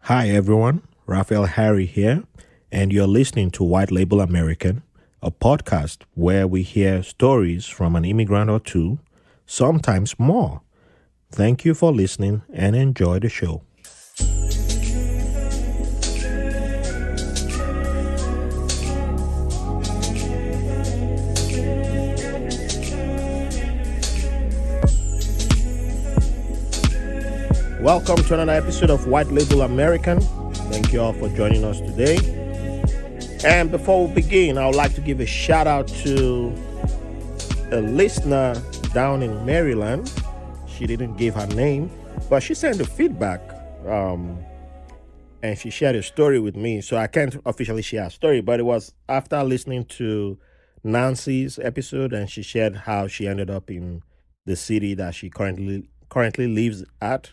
Hi everyone, Raphael Harry here, and you're listening to White Label American, a podcast where we hear stories from an immigrant or two, sometimes more. Thank you for listening and enjoy the show. Welcome to another episode of White Label American. Thank you all for joining us today. And before we begin, I would like to give a shout out to a listener down in Maryland. She didn't give her name, but she sent a feedback and she shared a story with me. So I can't officially share a story, but it was after listening to Nancy's episode, and she shared how she ended up in the city that she currently lives at.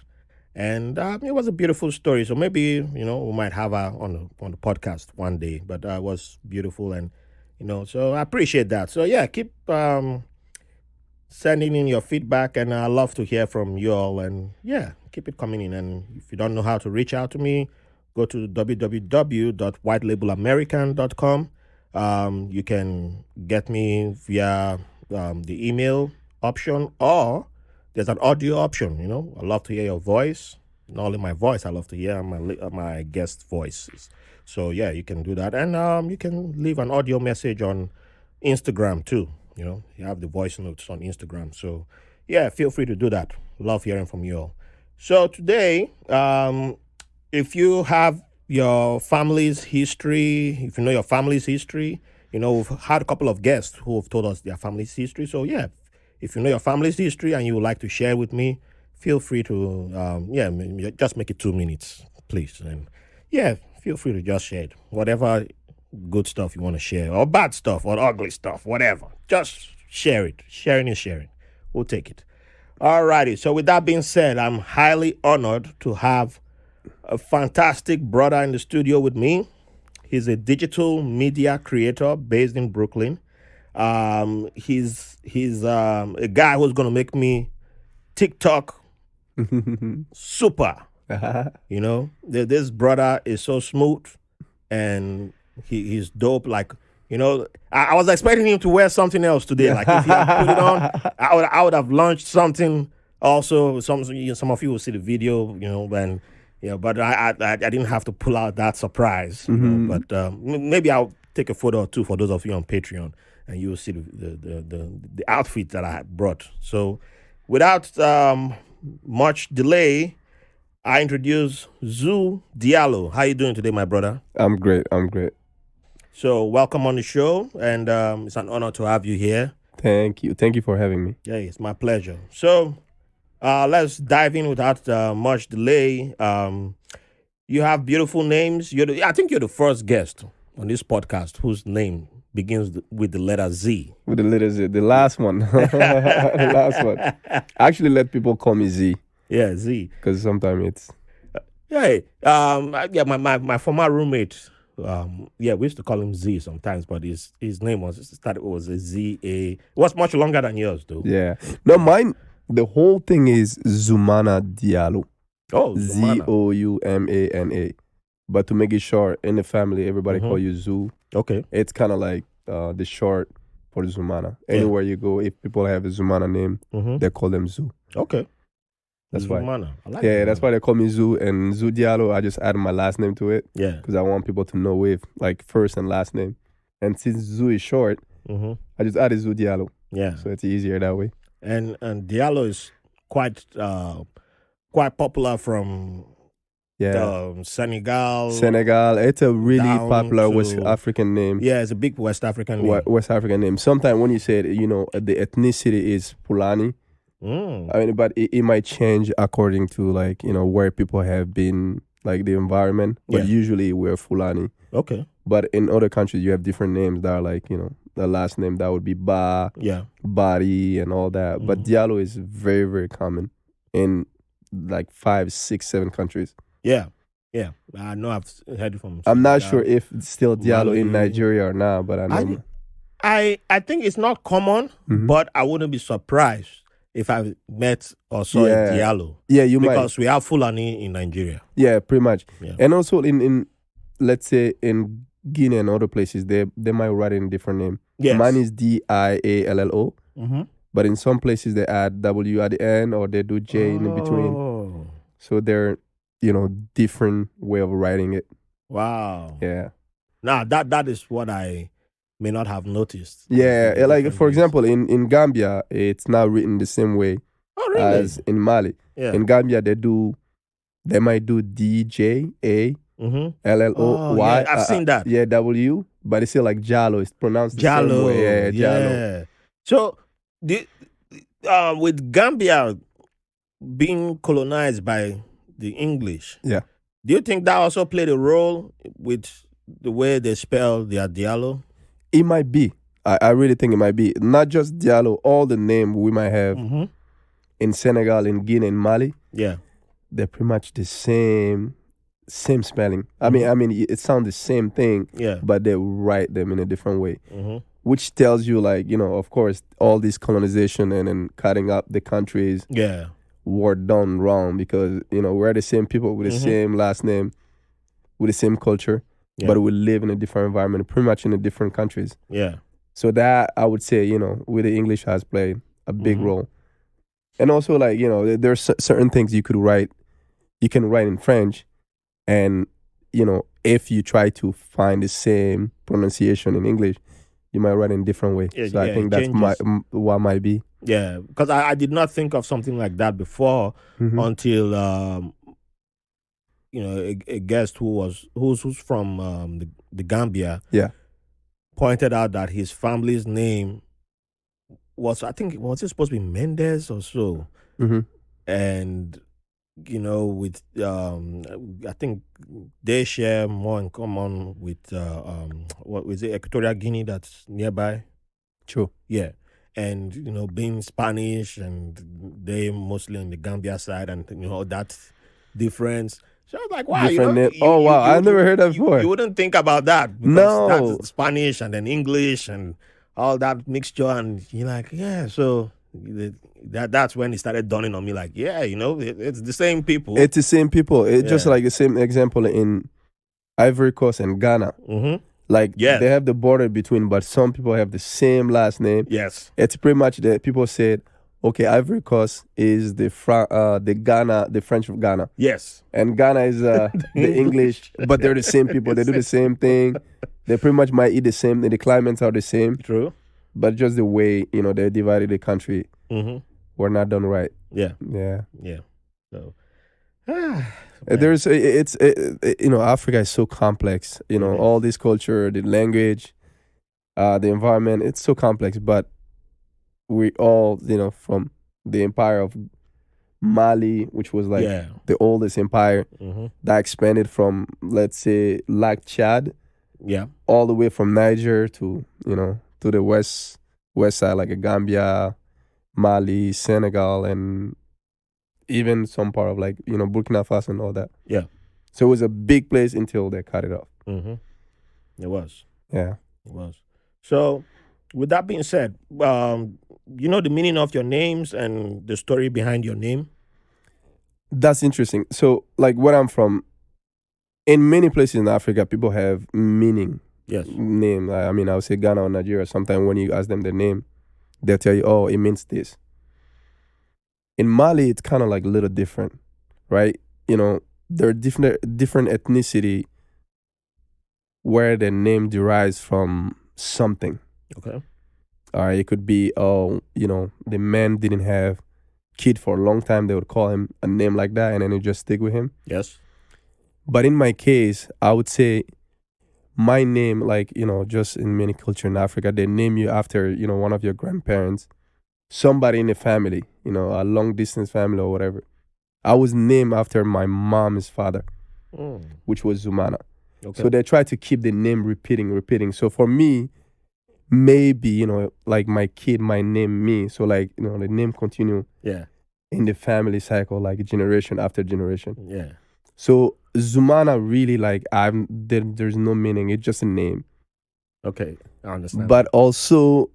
And it was a beautiful story. So maybe, we might have her on the podcast one day. But it was beautiful. And, so I appreciate that. So, yeah, keep sending in your feedback. And I love to hear from you all. And, yeah, keep it coming in. And if you don't know how to reach out to me, go to www.whitelabelamerican.com. You can get me via the email option, or there's an audio option. I love to hear your voice. Not only my voice, I love to hear my guest voices. So, yeah, you can do that. And you can leave an audio message on Instagram, too. You have the voice notes on Instagram. So, yeah, feel free to do that. Love hearing from you all. So, today, if you have your family's history, if you know your family's history, we've had a couple of guests who have told us their family's history. So, yeah. If you know your family's history and you would like to share with me, feel free to, just make it 2 minutes, please. And yeah, feel free to just share it. Whatever good stuff you want to share, or bad stuff, or ugly stuff, whatever. Just share it. Sharing is sharing. We'll take it. All righty. So with that being said, I'm highly honored to have a fantastic brother in the studio with me. He's a digital media creator based in Brooklyn. He's a guy who's gonna make me TikTok super. This brother is so smooth, and he's dope. Like, I was expecting him to wear something else today. Like, if he had put it on, I would have launched something. Also, some of you will see the video. But I didn't have to pull out that surprise. But maybe I'll take a photo or two for those of you on Patreon, and you will see the outfit that I brought. So without much delay, I introduce Zou Diallo. How you doing today, my brother? I'm great. So welcome on the show, and it's an honor to have you here. Thank you for having me. Yeah, it's my pleasure. So let's dive in without much delay. You have beautiful names. I think you're the first guest on this podcast whose name begins with the letter Z. With the letter Z. The last one. The last one. I actually let people call me Z. Yeah, Z. Because sometimes it's... My former roommate, we used to call him Z sometimes, but his name was a Z. It was much longer than yours, though. Yeah. No, mine, the whole thing is Zoumana Diallo. Oh, Zoumana. Zoumana. But to make it short, in the family, everybody call you Zou. Okay. It's kind of like the short for Zoumana. Anywhere you go, if people have a Zoumana name, they call them Zou. Okay. That's Zoumana. why. I like That's why they call me Zou. And Zou Diallo, I just added my last name to it. Yeah. Because I want people to know with like first and last name. And since Zou is short, I just added Zou Diallo. Yeah. So it's easier that way. And Diallo is quite popular from Senegal. It's a really popular West African name. Yeah, it's a big West African name. West African name. Sometimes when you say it, the ethnicity is Fulani. I mean, but it might change according to where people have been, like the environment. But usually we're Fulani. Okay. But in other countries, you have different names that are like, the last name that would be Ba, Bari, and all that. But Diallo is very, very common in like 5, 6, 7 countries. Yeah. I know I've heard it from. I'm not sure if it's still Diallo in Nigeria or not, but I know. I think it's not common, but I wouldn't be surprised if I met or saw a Yeah. Diallo. Yeah, you might. Because we have Fulani in Nigeria. Yeah, pretty much. Yeah. And also in let's say in Guinea and other places, they might write in a different name. Yes. Mine is Diallo, Mm-hmm. but in some places they add W at the end or they do J in between. Oh. So they're different way of writing it. Wow. Yeah. Now that is what I may not have noticed. Yeah, The like different for ways. example, in Gambia, it's not written the same way Oh, really? as in Mali. Yeah. In Gambia, they might do DJA. Mm-hmm. LLOY. Oh, yeah, I've seen that. Yeah, W, but it's still like Jallo. It's pronounced the same Diallo. way. Yeah, Jallo. Yeah. So, with Gambia being colonized by the English, Yeah. do you think that also played a role with the way they spell their Diallo? It might be. I really think it might be. Not just Diallo, all the name we might have Mm-hmm. in Senegal, in Guinea, in Mali, Yeah. they're pretty much the same spelling. I mean, it sounds the same thing, Yeah. but they write them in a different way. Mm-hmm. Which tells you, like, of course, all this colonization and cutting up the countries Yeah. were done wrong because, we're the same people with the Mhm. same last name, with the same culture, Yeah. but we live in a different environment, pretty much in the different countries. Yeah. So that, I would say, with the English has played a big Mhm. role. And also, like, there's certain things you can write in French, and, if you try to find the same pronunciation in English, you might write in a different way. Yeah, So I yeah, think it that's changes. what might be. Yeah. Because I did not think of something like that before Mhm. until a guest who's from the Gambia Yeah. pointed out that his family's name was it supposed to be Mendez or so, hmm and with I think they share more in common with what was it, Equatorial Guinea that's nearby. True. Yeah. And being Spanish and they mostly on the Gambia side, and that difference. So I was like, wow, Different name. Oh, wow. I never heard that before. You wouldn't think about that because No. that's Spanish and then English and all that mixture, and you're like, yeah. So that's when it started dawning on me, like, yeah, it's the same people. It's the same people. It's just Yeah. like the same example in Ivory Coast and Ghana. Mm-hmm. Like, Yes. they have the border between, but some people have the same last name. Yes. It's pretty much that people said, okay, Ivory Coast is the French of Ghana. Yes. And Ghana is the English, but they're the same people. They do the same thing. They pretty much might eat the same. The climates are the same, True. but just the way, they divided the country Mm-hmm. were not done right. Yeah. Yeah. Yeah. So. There's Africa is so complex, Mhm. all this culture, the language, the environment, it's so complex, but we all, from the empire of Mali, which was like Yeah. the oldest empire Mm-hmm. that expanded from, let's say, like Chad, Yeah. all the way from Niger to the west side, like Gambia, Mali, Senegal, and even some part of Burkina Faso and all that. Yeah. So it was a big place until they cut it off. Mm-hmm. It was. Yeah. It was. So, with that being said, the meaning of your names and the story behind your name. That's interesting. So, like, where I'm from, in many places in Africa, people have meaning. Yes. Name. I mean, I would say Ghana or Nigeria. Sometimes when you ask them their name, they'll tell you, oh, it means this. In Mali, it's kind of like a little different, right? There are different ethnicity where the name derives from something. Okay. All right, it could be, the man didn't have kid for a long time. They would call him a name like that, and then it just stick with him. Yes. But in my case, I would say my name, like, just in many culture in Africa, they name you after, one of your grandparents, somebody in the family, a long distance family or whatever. I was named after my mom's father, which was Zumana. Okay. So they try to keep the name repeating. So for me, maybe, like my kid might name me. So like, the name continue Yeah. in the family cycle, like generation after generation. Yeah. So Zumana really, like, there's no meaning. It's just a name. Okay. I understand. But also,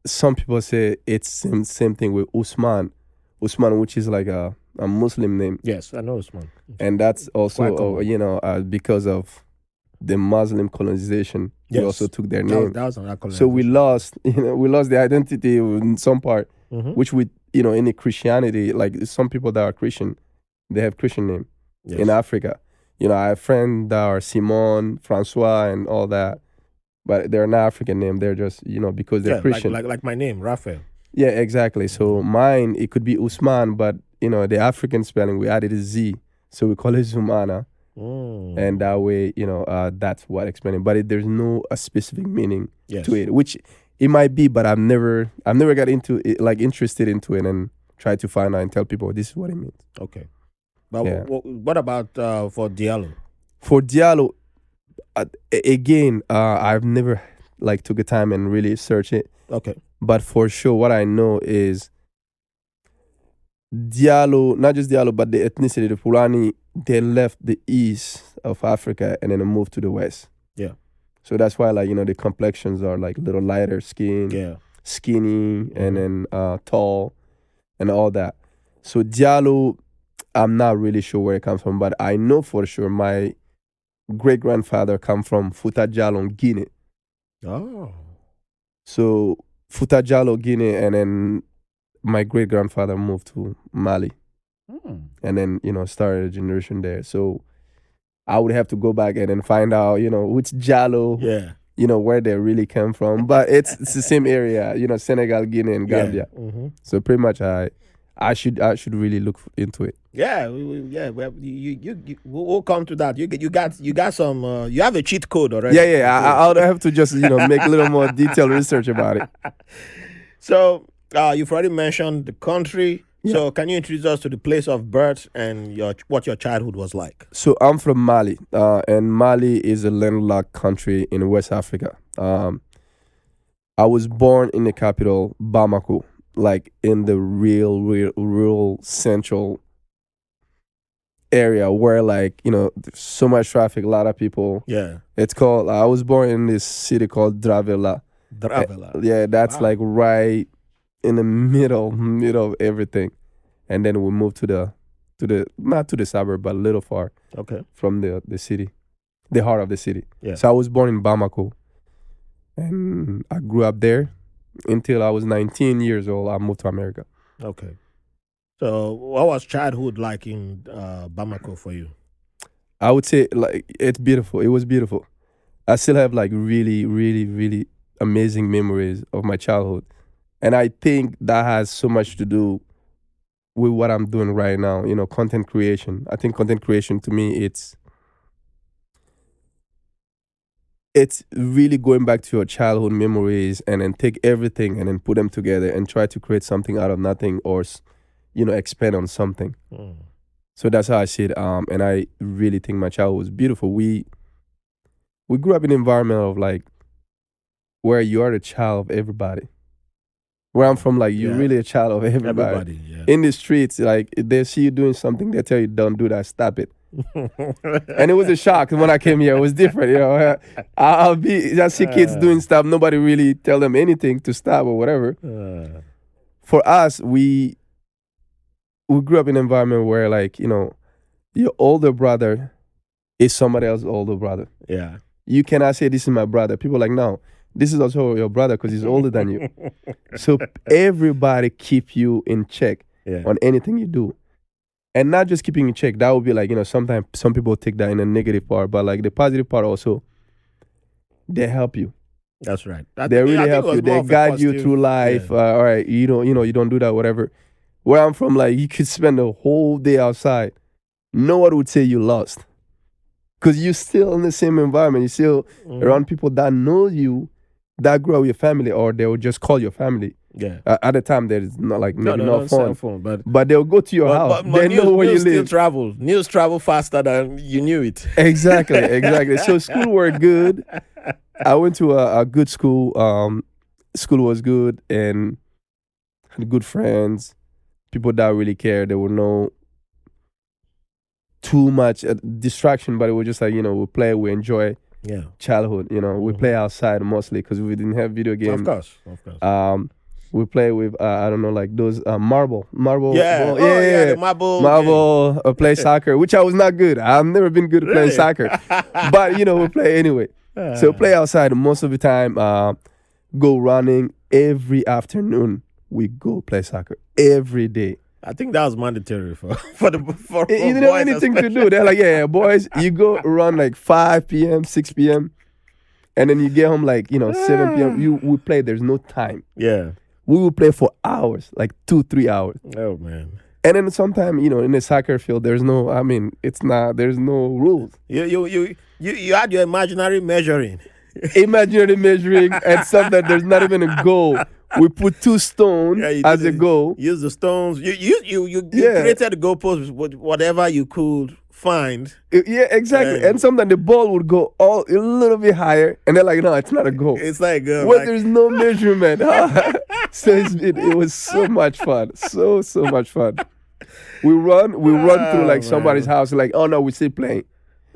some people say it's same thing with Usman. Usman, which is like a Muslim name. Yes, I know Usman. And that's Quite also, common. because of the Muslim colonization, we Yes. also took their name. That was another So we colonization. lost the identity in some part, Mhm. which we, in the Christianity, like some people that are Christian, they have Christian name Yes. in Africa. I have friends that are Simon, Francois, and all that, but they're not African name. They're just, because they're Yeah, Christian. like my name, Raphael. Yeah, exactly. So mine, it could be Usman, but the African spelling, we added a Z. So we call it Zumana. And that way, that's what explaining. But there's no a specific meaning Yes. to it, which it might be, but I've never got into it, like interested into it and try to find out and tell people this is what it means. Okay. But Yeah. what about for Diallo? For Diallo, again, I've never like took a time and really search it. Okay. But for sure, what I know is Diallo, not just Diallo, but the ethnicity, the Fulani, they left the east of Africa and then they moved to the west. Yeah. So that's why, like, the complexions are like little lighter skin, Yeah. skinny, and then tall and all that. So Diallo, I'm not really sure where it comes from, but I know for sure my great-grandfather come from Fouta Djallon, Guinea. Oh. So Fouta Djallon, Guinea, and then my great-grandfather moved to Mali. And then, started a generation there. So I would have to go back and then find out, which Diallo, Yeah. where they really came from. But it's the same area, Senegal, Guinea, and Gambia. Yeah. Mm-hmm. So pretty much I should really look into it. Yeah, we'll come to that. You got some. You have a cheat code already. Yeah. I'll have to just make a little more detailed research about it. So you've already mentioned the country. Yeah. So can you introduce us to the place of birth and what your childhood was like? So I'm from Mali, and Mali is a landlocked country in West Africa. I was born in the capital, Bamako, like in the real central area where, like, there's so much traffic, a lot of people. Yeah. It's called, I was born in this city called Dravela. Dravela. Yeah, that's Wow. like right in the middle of everything. And then we moved to the not to the suburb, but a little far Okay. from the city, the heart of the city. Yeah. So I was born in Bamako, and I grew up there until I was 19 years old. I moved to America. Okay. So what was childhood like in Bamako for you? I would say, like, it's beautiful. It was beautiful. I still have like really, really, really amazing memories of my childhood. And I think that has so much to do with what I'm doing right now, content creation. I think content creation to me, it's really going back to your childhood memories and then take everything and then put them together and try to create something out of nothing or, expand on something. So that's how I see it. And I really think my childhood was beautiful. We grew up in an environment of like where you are the child of everybody. Where I'm from, like, you're Yeah. really a child of everybody. Everybody. Yeah. In the streets, like, they see you doing something, they tell you, don't do that, stop it. And it was a shock when I came here. It was different, I see kids doing stuff, nobody really tell them anything to stop or whatever. For us, we grew up in an environment where, like, your older brother is somebody else's older brother. Yeah. You cannot say, this is my brother. People are like, no, this is also your brother because he's older than you. So everybody keep you in check Yeah. on anything you do. And not just keeping in check. That would be like, sometimes some people take that in a negative part, but like the positive part also, they help you. That's right. They really help you. They guide you through life. Yeah. All right, you don't do that, whatever. Where I'm from, like, you could spend the whole day outside. No one would say you lost. Because you're still in the same environment. You're still around people that know you, that grew up with your family, or they will just call your family. Yeah. At the time, there is not like maybe no no cell phone. phone, But they'll go to your house. They know where you live. News travel faster than you knew it. Exactly. So school were good. I went to a good school. School was good and had good friends. People that really care. There were no too much distraction, but it was just like, we play, we enjoy Yeah. childhood. We play outside mostly because we didn't have video games. Of course. We play with I don't know, like those marble Yeah. ball. Oh, yeah, the marble marble. Play soccer, which I was not good. I've never been good at playing Really? soccer, but we play anyway. So play outside most of the time. Go running every afternoon. We go play soccer every day. I think that was mandatory for You boys didn't have anything to do. They're like, yeah, boys, you go run like 5 p.m., 6 p.m., and then you get home like 7 p.m. We play. There's no time. Yeah. We will play for hours, like 2-3 hours. Oh man. And then sometimes, in the soccer field, there's no. I mean, there's no rules. You had your imaginary measuring. Imaginary measuring and stuff that there's not even a goal. We put 2 stones as a goal. Use the stones. You created the goalpost with whatever you could find. Yeah, exactly. And sometimes the ball would go a little bit higher, and they're like, "No, it's not a goal." It's like there's no measurement. So it was so much fun, so much fun. We run through like somebody's house, like, "Oh no, we're still playing,"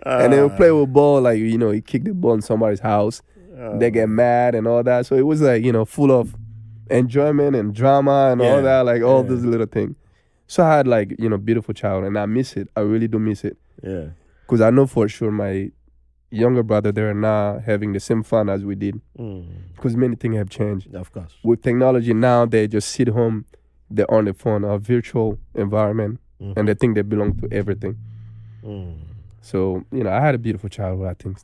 and then we play with ball, like you kick the ball in somebody's house, they get mad and all that. So it was like full of enjoyment and drama and all that, like all those little things. So I had like beautiful childhood, and I miss it. I really do miss it. Yeah, because I know for sure my younger brother, they're not having the same fun as we did, because many things have changed. Of course, with technology now, they just sit home, they're on the phone, a virtual environment, and they think they belong to everything. So I had a beautiful childhood, I think.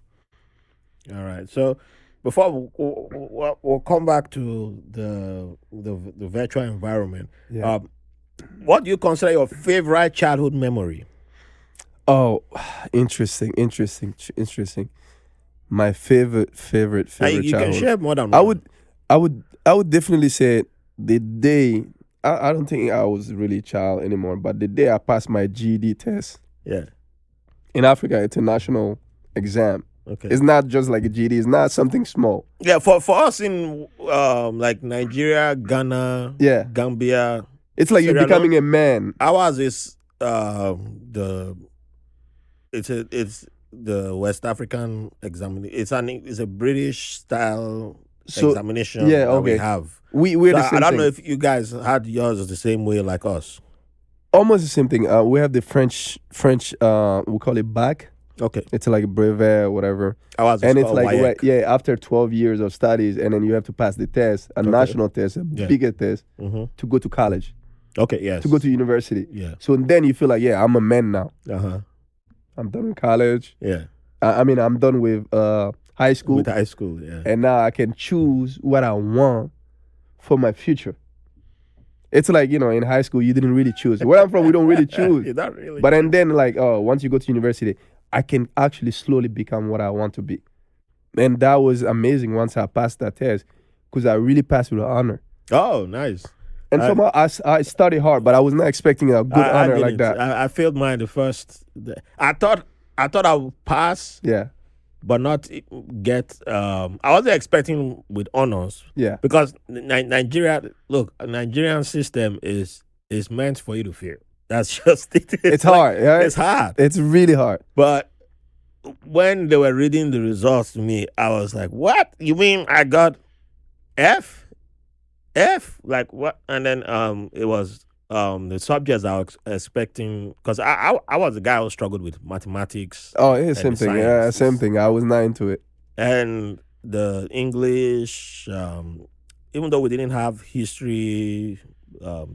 All right, so. Before we'll come back to the virtual environment. Yeah. What do you consider your favorite childhood memory? Oh, interesting. My favorite you childhood. You can share more than one. I would definitely say the day. I don't think I was really a child anymore, but the day I passed my GED test. Yeah. In Africa, it's a national exam. Okay. It's not just like a GED. It's not something small. Yeah, for us in like Nigeria, Ghana, Gambia, it's like you're becoming a man. Ours is it's the West African examination. It's a British style examination that we have. We're the same I don't thing. know if you guys had yours the same way like us. Almost the same thing. We have the French. We call it bac. Okay. It's like brevet or whatever. And it's like after 12 years of studies, and then you have to pass the test, a national test, a bigger test, to go to college. Okay, yes. To go to university. Yeah. So then you feel like, I'm a man now. Uh-huh. I'm done with college. Yeah. I'm done with high school. With high school, yeah. And now I can choose what I want for my future. It's like, in high school, you didn't really choose. Where I'm from, we don't really choose. Not really. But and then, like, once you go to university, I can actually slowly become what I want to be. And that was amazing once I passed that test, because I really passed with honor. Oh, nice. And somehow I studied hard, but I was not expecting a good honor like that. I failed mine the first. I thought I would pass. Yeah. But not get. I wasn't expecting with honors. Yeah. Because Nigerian system is meant for you to fail. That's just it. It's hard. Right? It's hard. It's really hard. But when they were reading the results to me, I was like, "What? You mean I got F? Like what?" And then it was the subjects I was expecting, because I was the guy who struggled with mathematics. Oh, yeah, same thing. Yeah, same thing. I was not into it. And the English, even though we didn't have history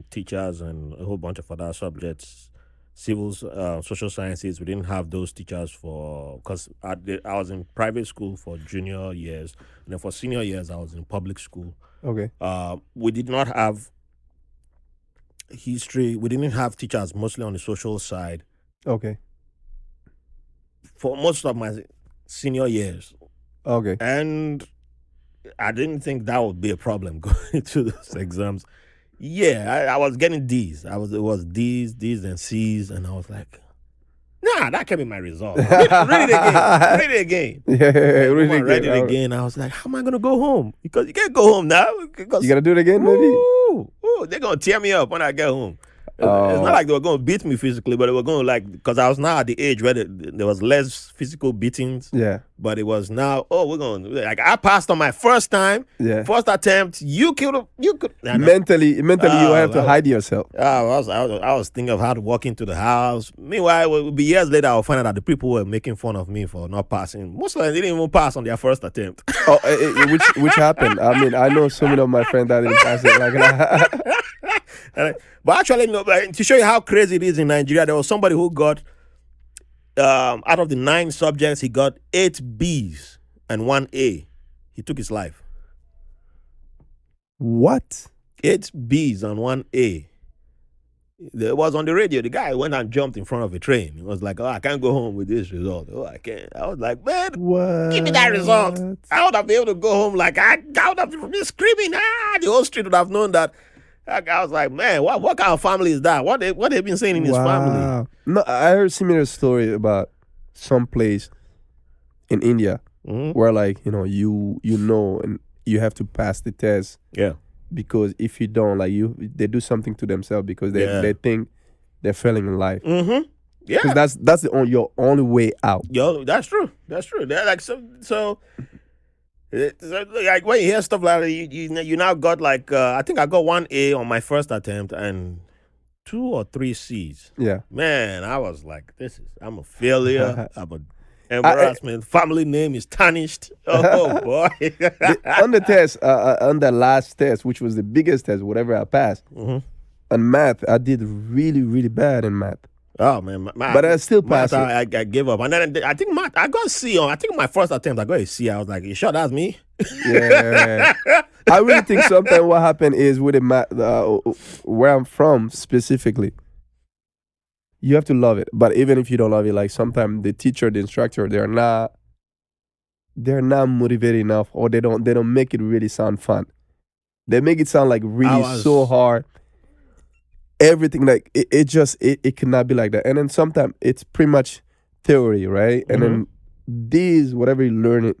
teachers and a whole bunch of other subjects, civils, social sciences, we didn't have those teachers because I was in private school for junior years, and then for senior years I was in public school. Okay. We did not have history. We didn't have teachers mostly on the social side. Okay. For most of my senior years. Okay. And I didn't think that would be a problem going to those exams. Yeah, I was getting D's. It was D's and C's, and I was like, nah, that can be my result. Read it again. Yeah, read it again. I was like, how am I gonna go home? Because you can't go home now. You gotta do it again, maybe. Ooh, they're gonna tear me up when I get home. It's not like they were going to beat me physically, but they were going to because I was now at the age where there was less physical beatings. Yeah. But it was now, we're going to, I passed on my first time, first attempt. You could. Mentally, you have to hide yourself. I was thinking of how to walk into the house. Meanwhile, it would be years later, I'll find out that the people were making fun of me for not passing. Most of them didn't even pass on their first attempt. Which happened. I mean, I know so many of my friends that didn't pass it like that. But actually, to show you how crazy it is in Nigeria, there was somebody who got, out of the 9 subjects, he got 8 B's and 1 A. He took his life. What? 8 B's and 1 A. It was on the radio. The guy went and jumped in front of a train. He was like, I can't go home with this result. I can't. I was like, man, give me that result. I would have been able to go home I would have been screaming. The whole street would have known that. I was like, man, what kind of family is that? What they've been saying in his family? No, I heard a similar story about some place in India where you and you have to pass the test. Yeah. Because if you don't, they do something to themselves because they think they're failing in life. Mm-hmm. Yeah. Because that's your only way out. Yo, that's true. They're like so. Like when you hear stuff like that, you now got I think I got 1 A on my first attempt and 2 or 3 C's. Yeah, man, I was like, I'm a failure. I'm an embarrassment. Family name is tarnished. Oh boy! On the test, on the last test, which was the biggest test, whatever I passed, on math, I did really, really bad in math. Oh man, but I still passed. I gave up, and then I think math. I got a C on. I think my first attempt, I got a C. I was like, "You sure that's me?" Yeah, I really think sometimes what happened is with the math, where I'm from specifically, you have to love it. But even if you don't love it, sometimes the teacher, the instructor, they're not motivated enough, or they don't make it really sound fun. They make it sound so hard. Everything it cannot be like that. And then sometimes it's pretty much theory, right? And then whatever you learn it,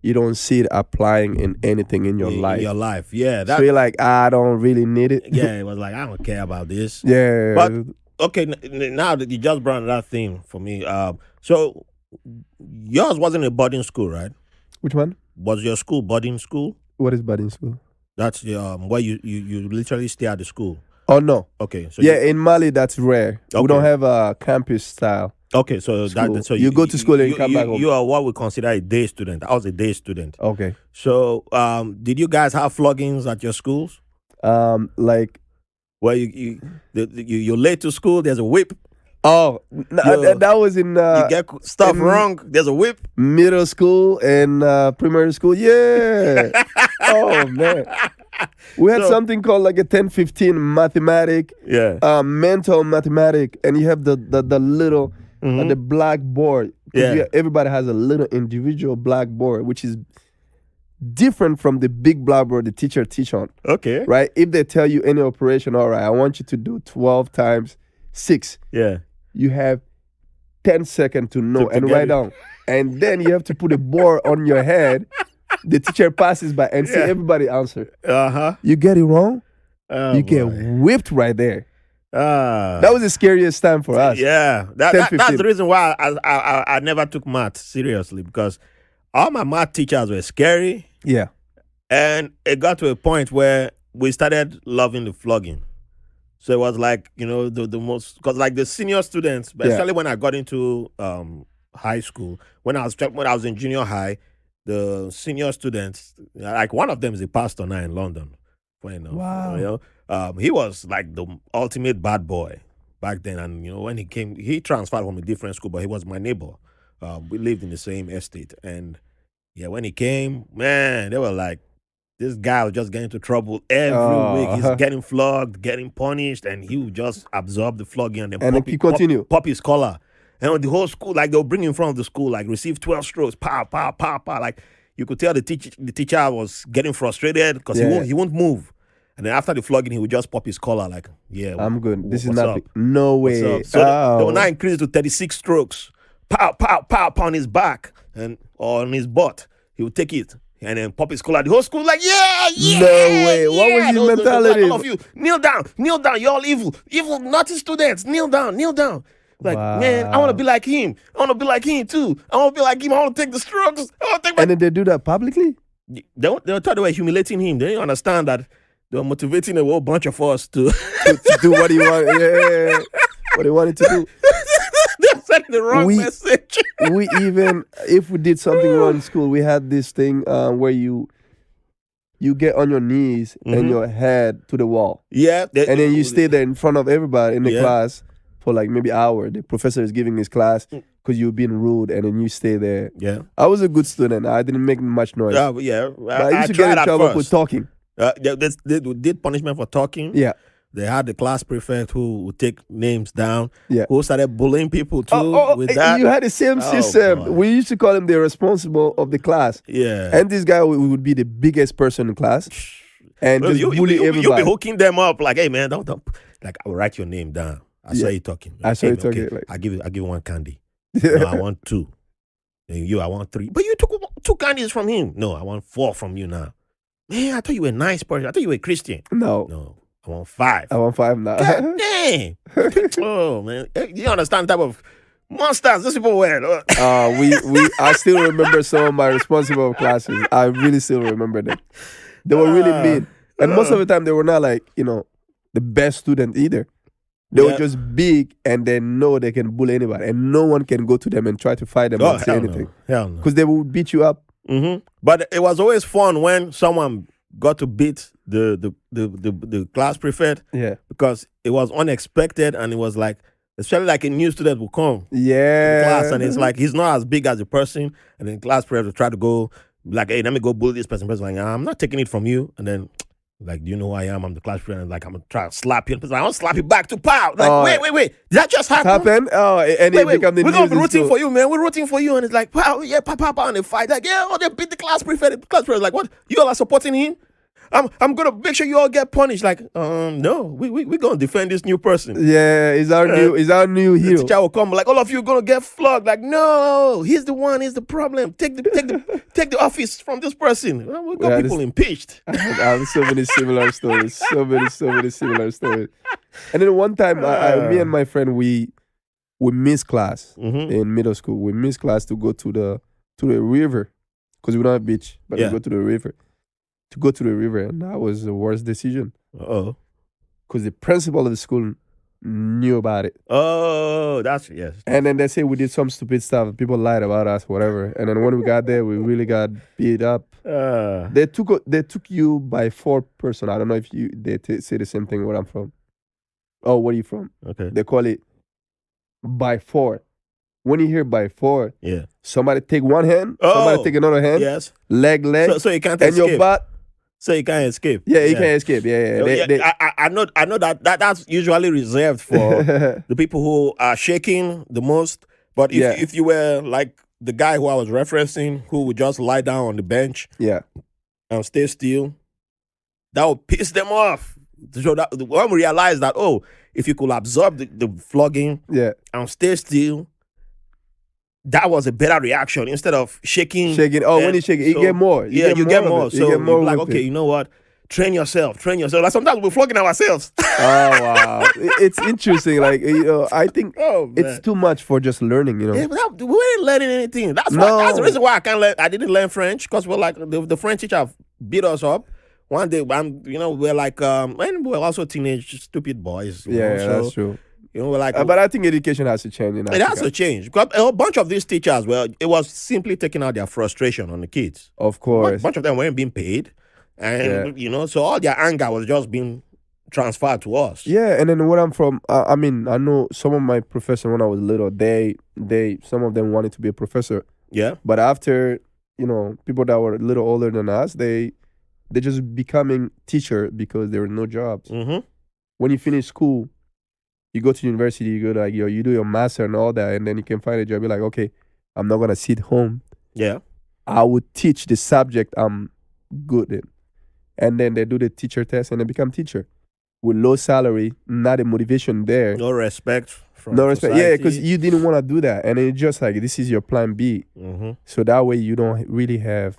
you don't see it applying in anything in your life. Your life, yeah. So you're like, I don't really need it. Yeah, it was like, I don't care about this. Yeah. But okay, now that you just brought that thing for me, so yours wasn't a boarding school, right? Which one? Was your school boarding school? What is boarding school? That's where you literally stay at the school. Oh no. Okay. So in Mali that's rare. Okay. We don't have a campus style. Okay, so you go to school and you come back home. You are what we consider a day student. I was a day student. Okay. So did you guys have floggings at your schools? Where you're late to school, there's a whip. Oh, that was in you get stuff wrong, there's a whip. Middle school and primary school. Yeah. Oh man. We had something called a 10-15 mathematic, mental mathematic, and you have the little the blackboard. Yeah. Everybody has a little individual blackboard, which is different from the big blackboard the teacher teach on. Okay. Right? If they tell you any operation, all right, I want you to do 12 times 6. Yeah. You have 10 seconds to know and write down. And then you have to put a board on your head. The teacher passes by and see everybody answer. You get it wrong, you get whipped right there. That was the scariest time for us. Yeah, that's the reason why I never took math seriously, because all my math teachers were scary. Yeah, and it got to a point where we started loving the flogging. So it was the most, because the senior students, especially when I got into high school, when I was in junior high. The senior students, one of them is a pastor now in London. Funny enough. Wow. He was the ultimate bad boy back then. And, when he came, he transferred from a different school, but he was my neighbor. We lived in the same estate. And, when he came, man, they were like, this guy was just getting into trouble every week. He's getting flogged, getting punished, and he would just absorb the flogging and then pop his collar. And the whole school, they'll bring him in front of the school, receive 12 strokes, pow, pow, pow, pow. You could tell the teacher was getting frustrated because he won't move. And then after the flogging, he would just pop his collar I'm good. This is not no way. So they will now increase it to 36 strokes. Pow, pow, pow, pow on his back or on his butt. He would take it. And then public school, the whole school like, yeah, yeah. No way. What was his Those mentality? like, all of you, kneel down, y'all evil, naughty students, kneel down. Like, man, I want to be like him. I want to be like him too. I want to be like him. I want to take the strokes. I want to take my... And then they do that publicly? They thought they were humiliating him. They didn't understand that they were motivating a whole bunch of us to do what he wanted. Yeah. What he wanted to do. They're sending the wrong message. We even, if we did something wrong in school, we had this thing where you get on your knees and your head to the wall. Yeah. And then you stay there in front of everybody in the class for like maybe an hour. The professor is giving his class because you've been rude, and then you stay there. Yeah. I was a good student. I didn't make much noise. Yeah. But I used to get in trouble for talking. They did punishment for talking. Yeah. They had the class prefect who would take names down. Yeah. Who started bullying people too with that. You had the same system. God. We used to call him the responsible of the class. Yeah. And this guy would be the biggest person in class. And just bully everybody. You'll be hooking them up like, hey man, don't like I'll write your name down. I saw you talking. I saw you talking. Okay. I give you one candy. No, I want 2. And you, I want 3. But you took 2 candies from him. No, I want 4 from you now. Man, I thought you were a nice person. I thought you were a Christian. No. I want 5. I want 5 now. God damn. Oh man, you understand the type of monsters these people were. I still remember some of my responsible classes. I really still remember them. They were really mean, and most of the time they were not like the best student either. They were just big, and they know they can bully anybody, and no one can go to them and try to fight them or say anything. Hell no. Because they will beat you up. Mm-hmm. But it was always fun when someone got to beat the class prefect. Yeah. Because it was unexpected, and it was like, especially like a new student will come to Yeah. the class, and it's like he's not as big as the person, and then class prefect will try to go like, hey, let me go bully this person. Person like, I'm not taking it from you, and then like, do you know who I am? I'm the class prefect. Like, I'm gonna try to slap you. I want to slap you back to pow. Like, wait, did that just happen? Oh, and it become the we're news. gonna be rooting for you, man. We're rooting for you, and it's like, wow, yeah, pow, and they fight. Like, yeah, they beat the class prefect. The class prefect is like, what? You all are supporting him? I'm gonna make sure you all get punished. Like, no, we gonna defend this new person. Yeah, is our new hero. The teacher will come like, all of you gonna get flogged. Like, no, he's the one. He's the problem. Take the office from this person. We got people impeached. I have so many similar stories. So many similar stories. And then one time, me and my friend we missed class in middle school. We missed class to go to the river because we don't have beach, but we go to the river. To go to the river, and that was the worst decision. Because the principal of the school knew about it. Oh, yes. And then they say we did some stupid stuff. People lied about us, whatever. And then when we got there, we really got beat up. They took you by 4 person. I don't know if they say the same thing where I'm from. Oh, where are you from? Okay. They call it by 4. When you hear by 4, somebody take one hand, somebody take another hand, yes, leg, so you can't and escape. Your butt. So you can't escape. Yeah, you can't escape. Yeah. I know that's usually reserved for the people who are shaking the most. But if you were like the guy who I was referencing, who would just lie down on the bench, and stay still, that would piss them off. So that when we realized that, if you could absorb the flogging, and stay still, that was a better reaction instead of shaking. When you shake it, you get more. You get more. So you get more like, okay, you know what? Train yourself. Like sometimes we're flogging ourselves. Oh wow, it's interesting. Like I think it's too much for just learning. Yeah, but we ain't learning anything. That's the reason why I didn't learn French, because we're like the French teacher beat us up. One day, we're like, and we're also teenage stupid boys. That's true. We're like, but I think education has to change. It has to change. Because a bunch of these teachers, it was simply taking out their frustration on the kids. Of course. A bunch of them weren't being paid. And, so all their anger was just being transferred to us. Yeah, and then where I'm from, I know some of my professors when I was little, some of them wanted to be a professor. Yeah. But after, people that were a little older than us, they just becoming teacher because there were no jobs. Mm-hmm. When you finish school, you go to university, you go to you do your master and all that, and then you can find a job. You're like, okay, I'm not gonna sit home. Yeah. I would teach the subject I'm good in. And then they do the teacher test and they become teacher. With low salary, not a motivation there. No respect from society. Yeah, because you didn't want to do that. And it's just like, this is your plan B. Mm-hmm. So that way you don't really have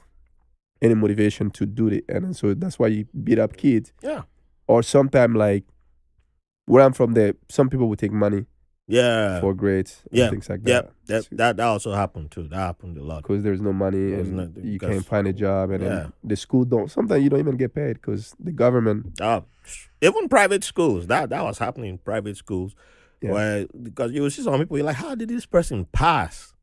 any motivation to do it, and so that's why you beat up kids. Yeah. Or sometimes like where I'm from, there some people would take money Yeah. for grades and Yeah. things like Yeah. that. That also happened too. That happened a lot. Because there's no money There's and no- you because- can't find a job, and Yeah. then the school don't. Sometimes you don't even get paid because the government. Even private schools, that was happening in private schools, Yeah. where because you will see some people, you're like, how did this person pass?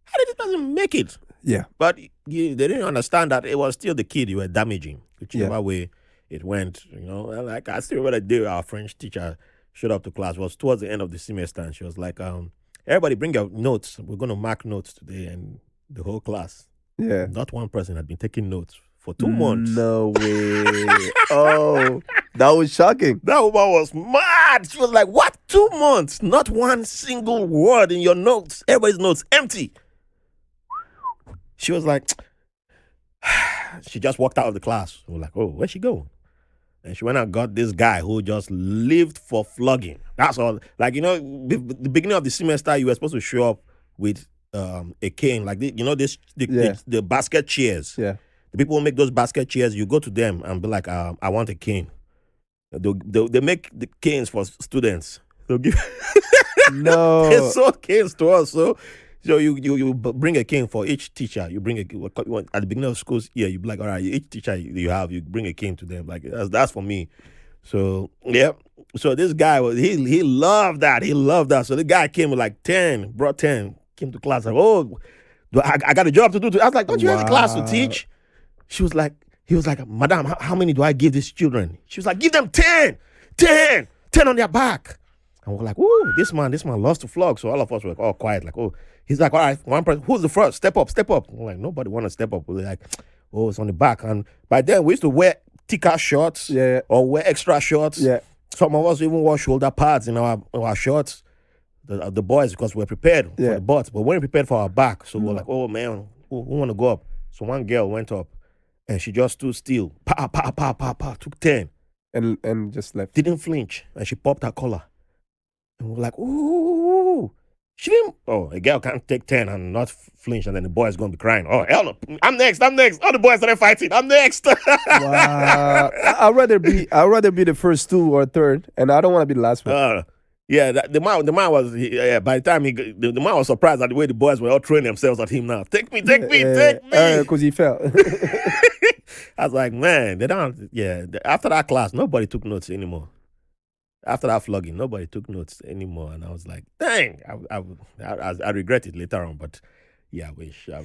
How did this person make it? Yeah, But they didn't understand that it was still the kid you were damaging, whichever way it went. You know, and like I still remember the day our French teacher showed up to class. It was towards the end of the semester, and she was like, "Everybody, bring your notes. We're going to mark notes today." And the whole class, yeah. not one person had been taking notes for 2 months. No way. Oh, that was shocking. That woman was mad. She was like, "What? 2 months? Not one single word in your notes. Everybody's notes empty." She was like, she just walked out of the class. We were like, "Oh, where'd she go?" And she went and got this guy who just lived for flogging. That's all. Like, the beginning of the semester, you were supposed to show up with a cane, like the basket chairs. Yeah. The people who make those basket chairs, you go to them and be like, "I want a cane." They make the canes for students. They'll give. No. They sold canes to us. So you bring a cane for each teacher. You bring at the beginning of school's year. You be like, all right, each teacher you bring a cane to them. Like that's for me. So yeah. So this guy he loved that. He loved that. So the guy came with like 10, brought 10, came to class like, "Oh, I got a job to do. I was like, "Don't you have a class to teach?" He was like, "Madam, how many do I give these children?" She was like, "Give them 10 on their back." And we're like, "Ooh, this man loves to flog." So all of us were all quiet, like, "Oh." He's like, "All right, one person, who's the first? Step up. We're like, nobody want to step up. We're like, "Oh, it's on the back." And by then, we used to wear thicker shorts, or wear extra shorts. Yeah. Some of us even wore shoulder pads in our shorts. The boys, because we're prepared for the butts, but we weren't prepared for our back. So we're like, "Oh man, who want to go up?" So one girl went up, and she just stood still. Pa, pa, pa, pa, pa, took 10. And just left. Didn't flinch, and she popped her collar. And we're like, "Ooh." She didn't. Oh, a girl can't take 10 and not flinch, and then the boy's gonna be crying. "Oh, hell no, I'm next. All the boys started fighting. I'm next." Wow. I'd rather be the first two or third, and I don't want to be the last one. Yeah, the man was. By the time the man was surprised at the way the boys were all throwing themselves at him. Now, take me. Because he fell. I was like, man, they don't. Yeah, after that class, nobody took notes anymore. After that flogging, nobody took notes anymore, and I was like, dang, I regret it later on, but yeah, I wish. I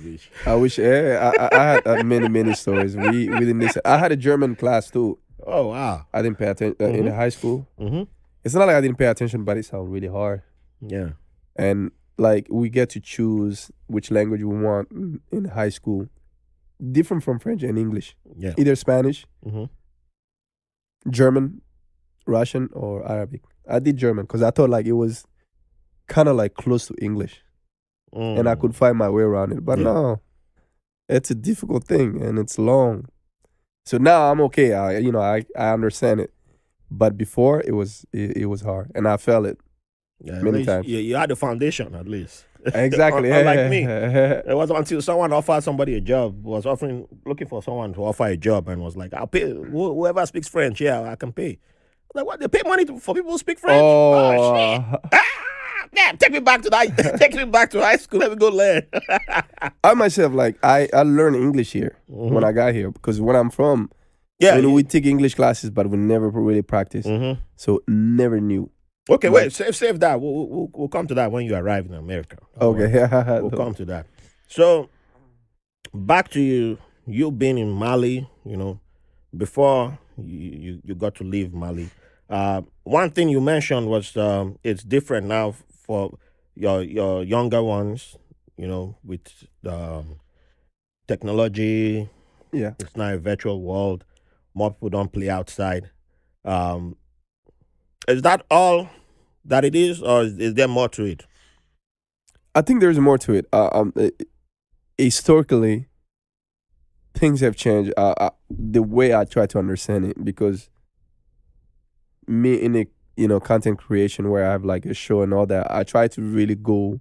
had many stories. We didn't listen. I had a German class too. Oh wow! I didn't pay attention in high school. Mm-hmm. It's not like I didn't pay attention, but it sounded really hard. Yeah. And like we get to choose which language we want in high school, different from French and English. Yeah. Either Spanish, German, Russian, or Arabic. I did German because I thought like it was kind of like close to English, and I could find my way around it. But no, it's a difficult thing and it's long. So now I'm okay. I understand it, but before it was hard, and I felt it many times. You had the foundation at least. Exactly. Like me. It was until someone offered somebody a job, looking for someone to offer a job, and was like, "I'll pay whoever speaks French. Yeah, I can pay." Like, what? They pay money for people who speak French? Oh shit! Damn, take me back to high school. Let me go learn. I myself, like, I learned English here when I got here, because when I'm from, we take English classes, but we never really practice. So never knew. Okay, wait, save that. We'll come to that when you arrive in America. Okay, we'll come to that. So back to you being in Mali. Before you got to leave Mali. One thing you mentioned was it's different now for your younger ones. With technology. Yeah, it's now a virtual world. More people don't play outside. Is that all that it is, or is there more to it? I think there's more to it. Historically, things have changed. The way I try to understand it, because me in a content creation where I have like a show and all that, I try to really go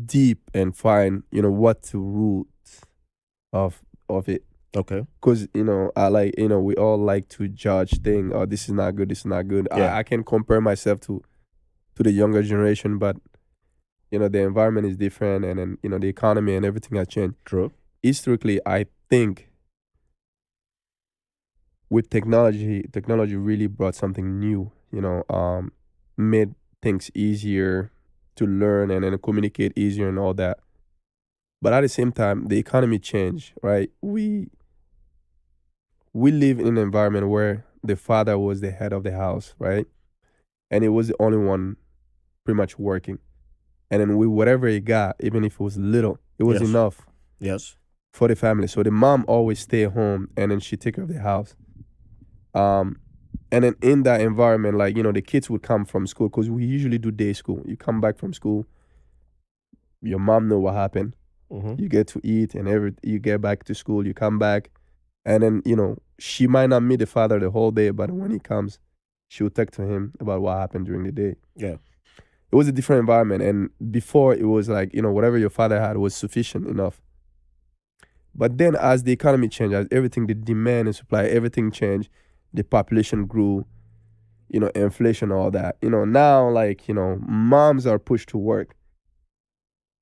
deep and find what the root of of it. Okay. Because I like we all like to judge things. Oh, this is not good. This is not good. Yeah. I can compare myself to the younger generation, but the environment is different, and then the economy and everything has changed. True. Historically, I think with technology really brought something new. Made things easier to learn and then communicate easier and all that. But at the same time, the economy changed, right? We live in an environment where the father was the head of the house, right? And he was the only one pretty much working. And then with whatever he got, even if it was little, it was Yes. enough Yes. for the family. So the mom always stay home and then she take care of the house. And then in that environment, like, the kids would come from school because we usually do day school. You come back from school, your mom know what happened. Mm-hmm. You get to eat and you get back to school, you come back. And then, she might not meet the father the whole day, but when he comes, she will talk to him about what happened during the day. Yeah. It was a different environment. And before it was like, whatever your father had was sufficient enough. But then as the economy changed, as everything, the demand and supply, everything changed, the population grew, inflation, all that. Now, like, moms are pushed to work.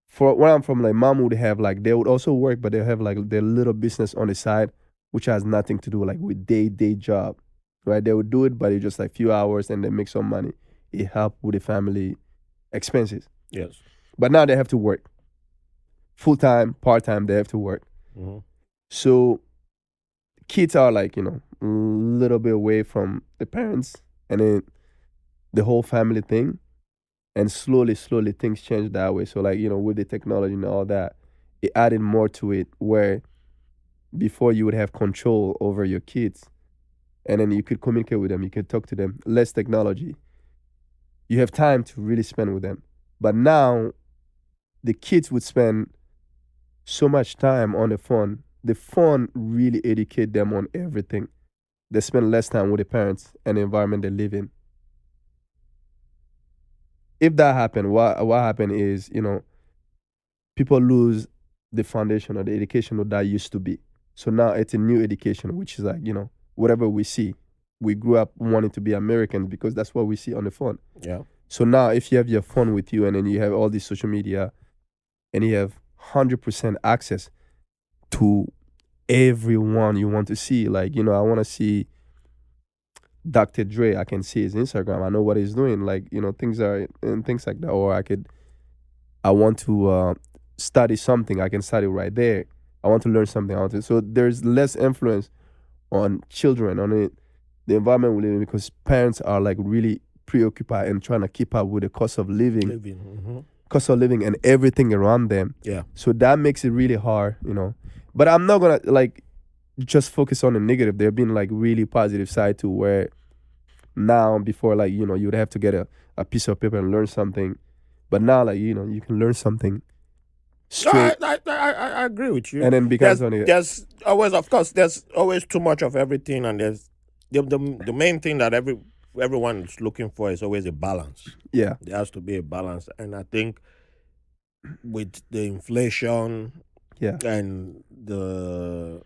For where I'm from, like, mom would have, like, they would also work, but they have, like, their little business on the side, which has nothing to do, like, with day job, right? They would do it, but it's just, like, few hours, and they make some money. It help with the family expenses. Yes. But now they have to work. Full-time, part-time, they have to work. Mm-hmm. So kids are, like, a little bit away from the parents, and then the whole family thing. And slowly things change that way. So, like, with the technology and all that, it added more to it, where before you would have control over your kids, and then you could communicate with them, you could talk to them. Less technology, you have time to really spend with them. But now the kids would spend so much time on the phone really educate them on everything. They spend less time with the parents and the environment they live in. If that happened, what happened is, people lose the foundation or the education that used to be. So now it's a new education, which is like, whatever we see. We grew up wanting to be Americans because that's what we see on the phone. Yeah. So now if you have your phone with you and then you have all this social media and you have 100% access to everyone you want to see, like, I want to see Dr. Dre, I can see his Instagram. I know what he's doing. Like, things like that. Or I want to study something. I can study right there. I want to learn something. So there's less influence on children, on it, the environment we live in, because parents are, like, really preoccupied and trying to keep up with the cost of living, Mm-hmm. and everything around them. Yeah. So that makes it really hard, But I'm not gonna, like, just focus on the negative. There have been, like, really positive side to where now, before, like, you'd have to get a piece of paper and learn something. But now, like, you can learn something No, straight. I agree with you. And then because on it, There's always, of course, there's always too much of everything, and there's the main thing that everyone is looking for is always a balance. yeah, There has to be a balance, and I think with the inflation yeah, and the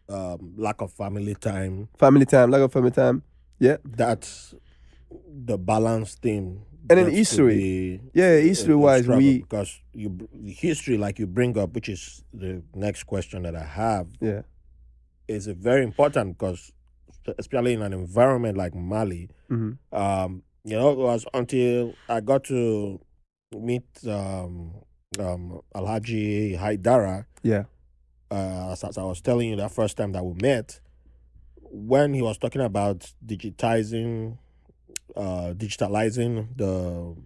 lack of family time, lack of family time, yeah. that's the balance thing. And then gets to history, be history wise, struggle, because the history, like you bring up, which is the next question that I have, yeah, is very important, because especially in an environment like Mali, mm-hmm. it was until I got to meet Alhaji Haidara, yeah, as I was telling you that first time that we met, when he was talking about digitalizing the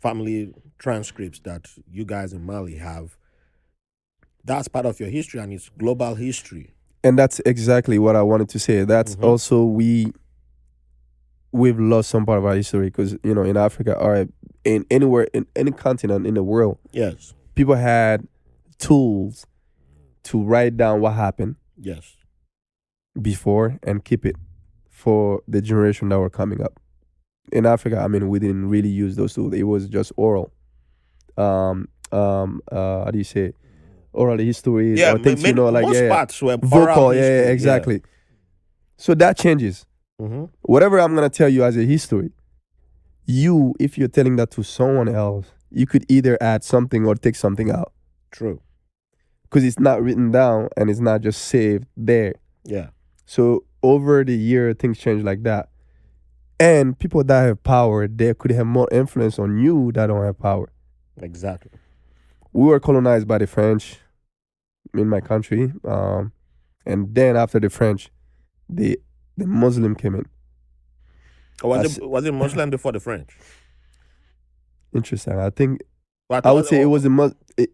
family transcripts that you guys in Mali have. That's part of your history, and it's global history. And that's exactly what I wanted to say. That's also we've lost some part of our history, because in Africa or in anywhere, in any continent in the world, Yes. people had tools to write down what happened Yes. before and keep it for the generation that were coming up. In Africa, I mean, we didn't really use those tools. It was just oral. How do you say? oral histories Yeah, or things, like, most yeah, parts were oral vocal, yeah, history. Yeah. exactly. So that changes. Mm-hmm. Whatever I'm gonna tell you as a history, if you're telling that to someone else, you could either add something or take something out True. because it's not written down and it's not just saved there. Yeah. So over the year, things change like that. And people that have power, they could have more influence on you that don't have power. Exactly. We were colonized by the French in my country, and then after the French, the Muslim came in. Was it Muslim before the French? Interesting. I think But I would say it was it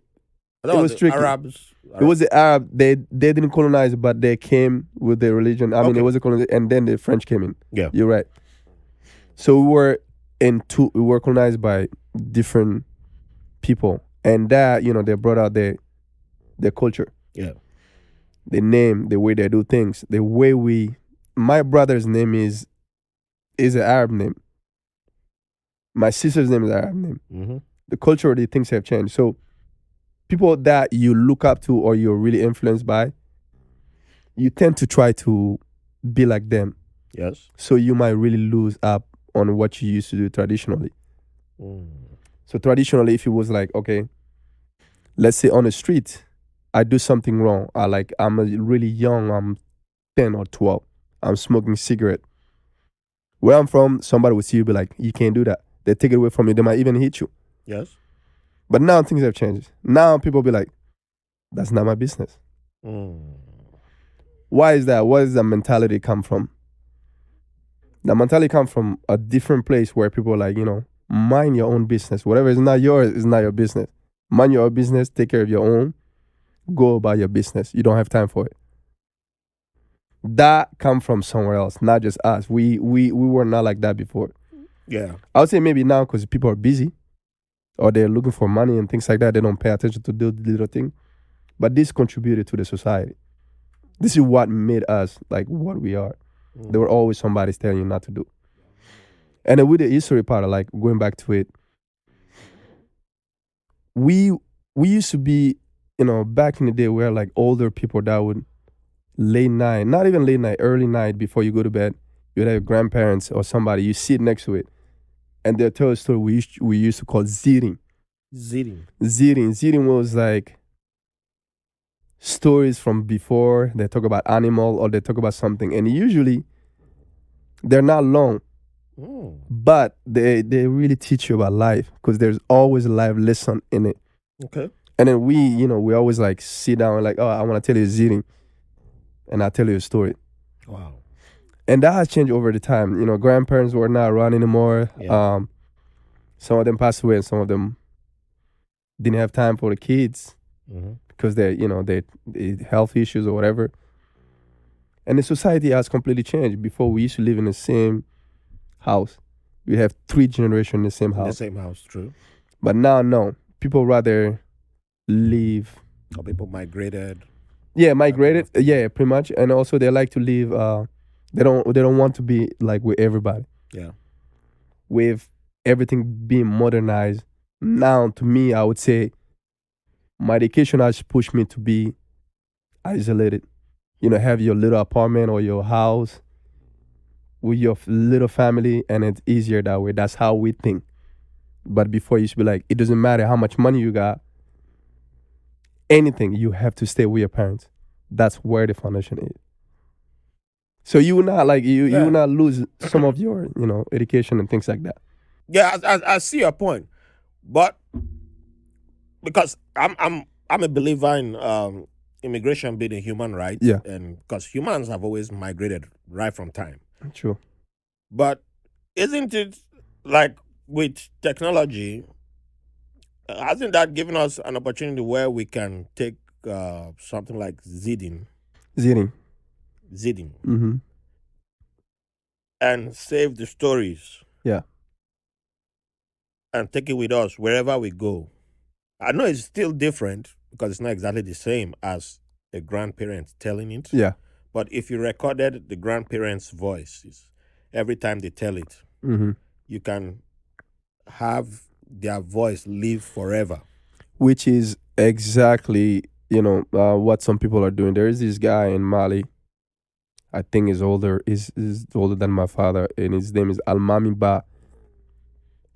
was the tricky. Arabs. It was the Arab. They didn't colonize, but they came with their religion. I mean, it was a colonization, and then the French came in. Yeah. You're right. So we were colonized by different people, and that they brought out their culture. Yeah. The name, the way they do things, the way my brother's name is an Arab name. My sister's name is an Arab name. Mm-hmm. The culture, the things have changed. So people that you look up to or you're really influenced by, you tend to try to be like them. Yes. So you might really lose up on what you used to do traditionally. So traditionally, if it was like, okay, let's say on the street, I do something wrong. I'm really young. I'm 10 or 12. I'm smoking cigarette. Where I'm from, somebody would see you, be like, you can't do that. They take it away from you. They might even hit you. Yes. But now things have changed. Now people be like, that's not my business. Why is that? Where does that mentality come from? The mentality come from a different place where people are like, mind your own business. Whatever is not yours is not your business. Mind your own business. Take care of your own. Go about your business. You don't have time for it. That come from somewhere else, not just us. We were not like that before. Yeah. I would say maybe now because people are busy or they're looking for money and things like that. They don't pay attention to do the little thing. But this contributed to the society. This is what made us like what we are. There were always somebody telling you not to do. And then with the history part, like going back to it, we used to be, back in the day, we were like older people that would late night, not even late night, early night before you go to bed, you'd have your grandparents or somebody, you sit next to it, and they'll tell a story we used to call zitting. Zitting was like stories from before. They talk about animal or they talk about something, and usually they're not long, but they really teach you about life because there's always a life lesson in it. Okay. And then we always like sit down and like, oh, I want to tell you a zitting, and I'll tell you a story. Wow. And that has changed over the time. Grandparents were not around anymore. Yeah. Some of them passed away and some of them didn't have time for the kids because they health issues or whatever. And the society has completely changed. Before, we used to live in the same house. We have 3 generations in the same house. In the same house, true. But now, no. People rather live. Or people migrated. Yeah, migrated. Yeah, pretty much. And also, they like to live. They don't want to be like with everybody. Yeah. With everything being modernized, now to me, I would say my education has pushed me to be isolated. Have your little apartment or your house with your little family, and it's easier that way. That's how we think. But before, you should be like, it doesn't matter how much money you got, anything, you have to stay with your parents. That's where the foundation is. So you will not you will not lose some of your education and things like that. Yeah, I see your point, but because I'm a believer in immigration being a human right. Yeah. And because humans have always migrated right from time. True. But isn't it like with technology? Hasn't that given us an opportunity where we can take something like Ziding, Mm-hmm. and save the stories? Yeah. And take it with us wherever we go. I know it's still different because it's not exactly the same as a grandparent telling it. Yeah. But if you recorded the grandparents' voices every time they tell it, you can have their voice live forever. Which is exactly, what some people are doing. There is this guy in Mali. I think is older than my father, and his name is Almami Ba,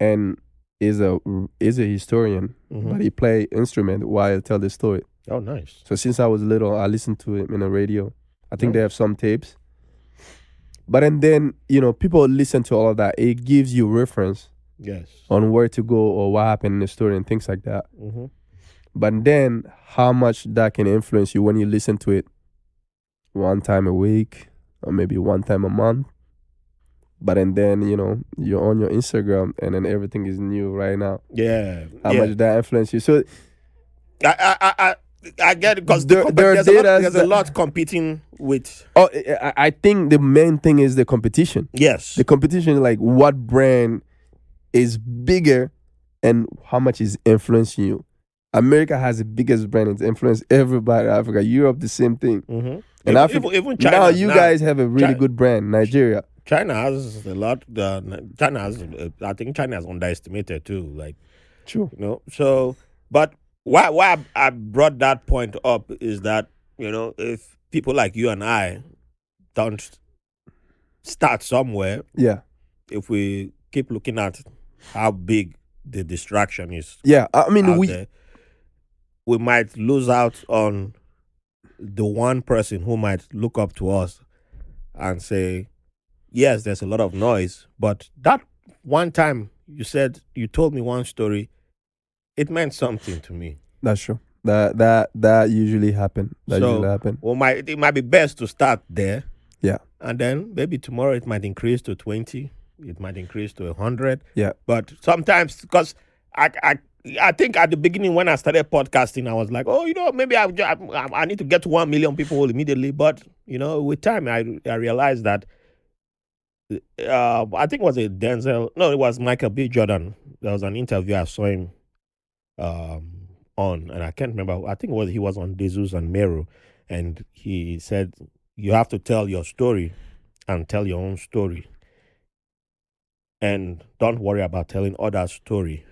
and is a historian, but he play instrument while tell the story. Oh, nice. So since I was little, I listened to him in the radio. I think they have some tapes. But and then people listen to all of that. It gives you reference, yes, on where to go or what happened in the story and things like that. But then how much that can influence you when you listen to it one time a week or maybe one time a month. But and then you're on your Instagram and then everything is new right now. Yeah, how much that influence you? So I get it, because there's a lot competing with. Oh, I think the main thing is the competition. Yes, the competition is like what brand is bigger and how much is influencing you. America has the biggest brand. It's influenced everybody. Africa, Europe, the same thing. And Africa, even China. Now you guys have a really good brand. Nigeria. China has a lot. China has. I think China has underestimated too. Like, true. So, but why I brought that point up is that if people like you and I don't start somewhere, if we keep looking at how big the distraction is, I mean we might lose out on the one person who might look up to us and say, yes, there's a lot of noise, but that one time you told me one story, it meant something to me. That's true. That usually happen. It might be best to start there. Yeah. And then maybe tomorrow it might increase to 20. It might increase to 100. Yeah. But sometimes, because I think at the beginning when I started podcasting, I was like, maybe I need to get to 1 million people immediately. But, with time, I realized that, I think it was it was Michael B. Jordan. There was an interview I saw him on, and I can't remember. I think he was on Jesus and Meru, and he said, you have to tell your story and tell your own story. And don't worry about telling others' story.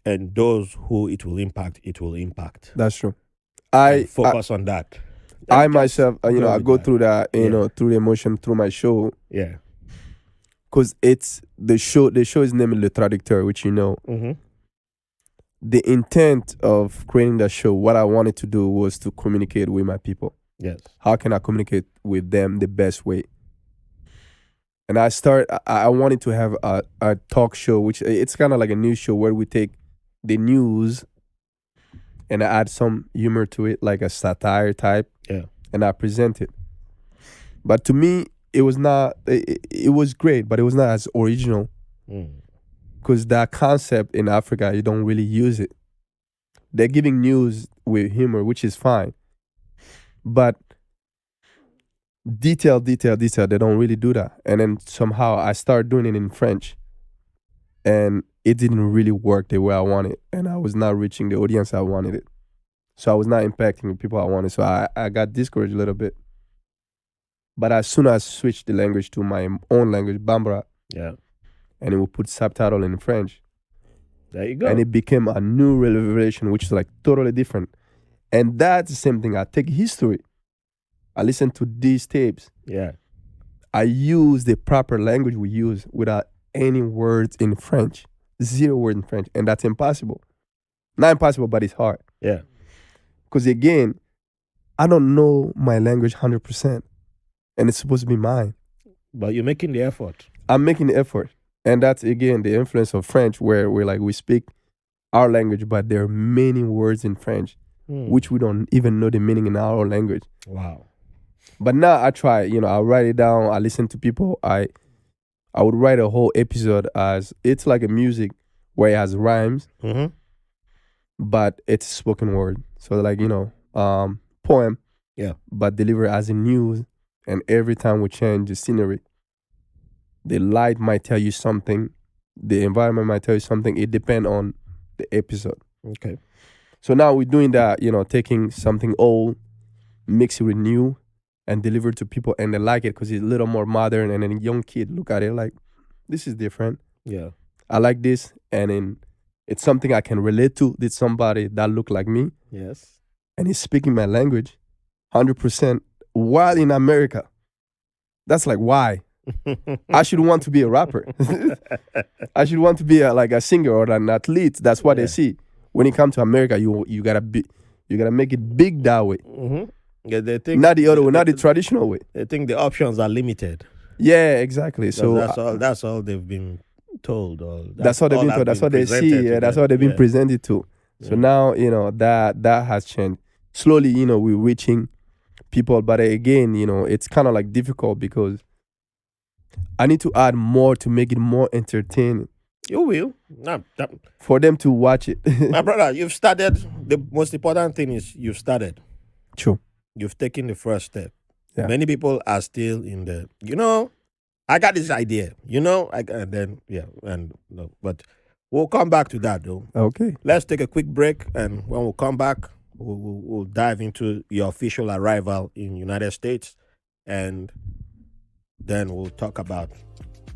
And those who it will impact. That's true. I focus on that. I myself, I go through that, through the emotion, through my show. Yeah. Because it's the show is named Le Traducteur, which the intent of creating that show, what I wanted to do was to communicate with my people. Yes. How can I communicate with them the best way? And I wanted to have a talk show, which it's kind of like a news show where we take the news and I add some humor to it, like a satire type. Yeah. And I present it. But to me, it was not, it was great, but it was not as original. Because that concept in Africa, you don't really use it. They're giving news with humor, which is fine. But detail, they don't really do that. And then somehow I started doing it in French. And it didn't really work the way I wanted. And I was not reaching the audience I wanted it. So I was not impacting the people I wanted. So I got discouraged a little bit. But as soon as I switched the language to my own language, Bambara, and it would put subtitle in French. There you go. And it became a new revelation, which is like totally different. And that's the same thing. I take history. I listen to these tapes. Yeah. I use the proper language we use without any words in French. 0 word in French. And that's impossible. Not impossible, but it's hard. Yeah. Because again, I don't know my language 100%. And it's supposed to be mine. But you're making the effort. I'm making the effort. And that's, again, the influence of French, where we speak our language, but there are many words in French, which we don't even know the meaning in our own language. Wow. But now I try, I write it down. I listen to people. I would write a whole episode as, it's like a music where it has rhymes, but it's spoken word. So like, poem, but deliver as a news. And every time we change the scenery, the light might tell you something. The environment might tell you something. It depends on the episode. Okay. So now we're doing that, taking something old, mix it with new, and deliver it to people. And they like it because it's a little more modern. And then a young kid look at it like, this is different. Yeah. I like this. And then it's something I can relate to. Did somebody that look like me Yes. and he's speaking my language 100% while in America. That's like, why? I should want to be a rapper. I should want to be like a singer or an athlete. That's what they see. When you come to America, you gotta make it big that way. Yeah, they think Not the other way, not the traditional way. They think the options are limited. Yeah, exactly. So that's all they've been told. That's all they've been told. That's what they see. Yeah, that's what they've been presented to. So now, that has changed. Slowly, we're reaching people. But again, it's kind of like difficult because I need to add more to make it more entertaining. You will. For them to watch it. My brother, you've started. The most important thing is you've started. True. You've taken the first step. Yeah. Many people are still in the, I got this idea, but we'll come back to that though. Okay. Let's take a quick break, and when we come back, we'll dive into your official arrival in United States, and then we'll talk about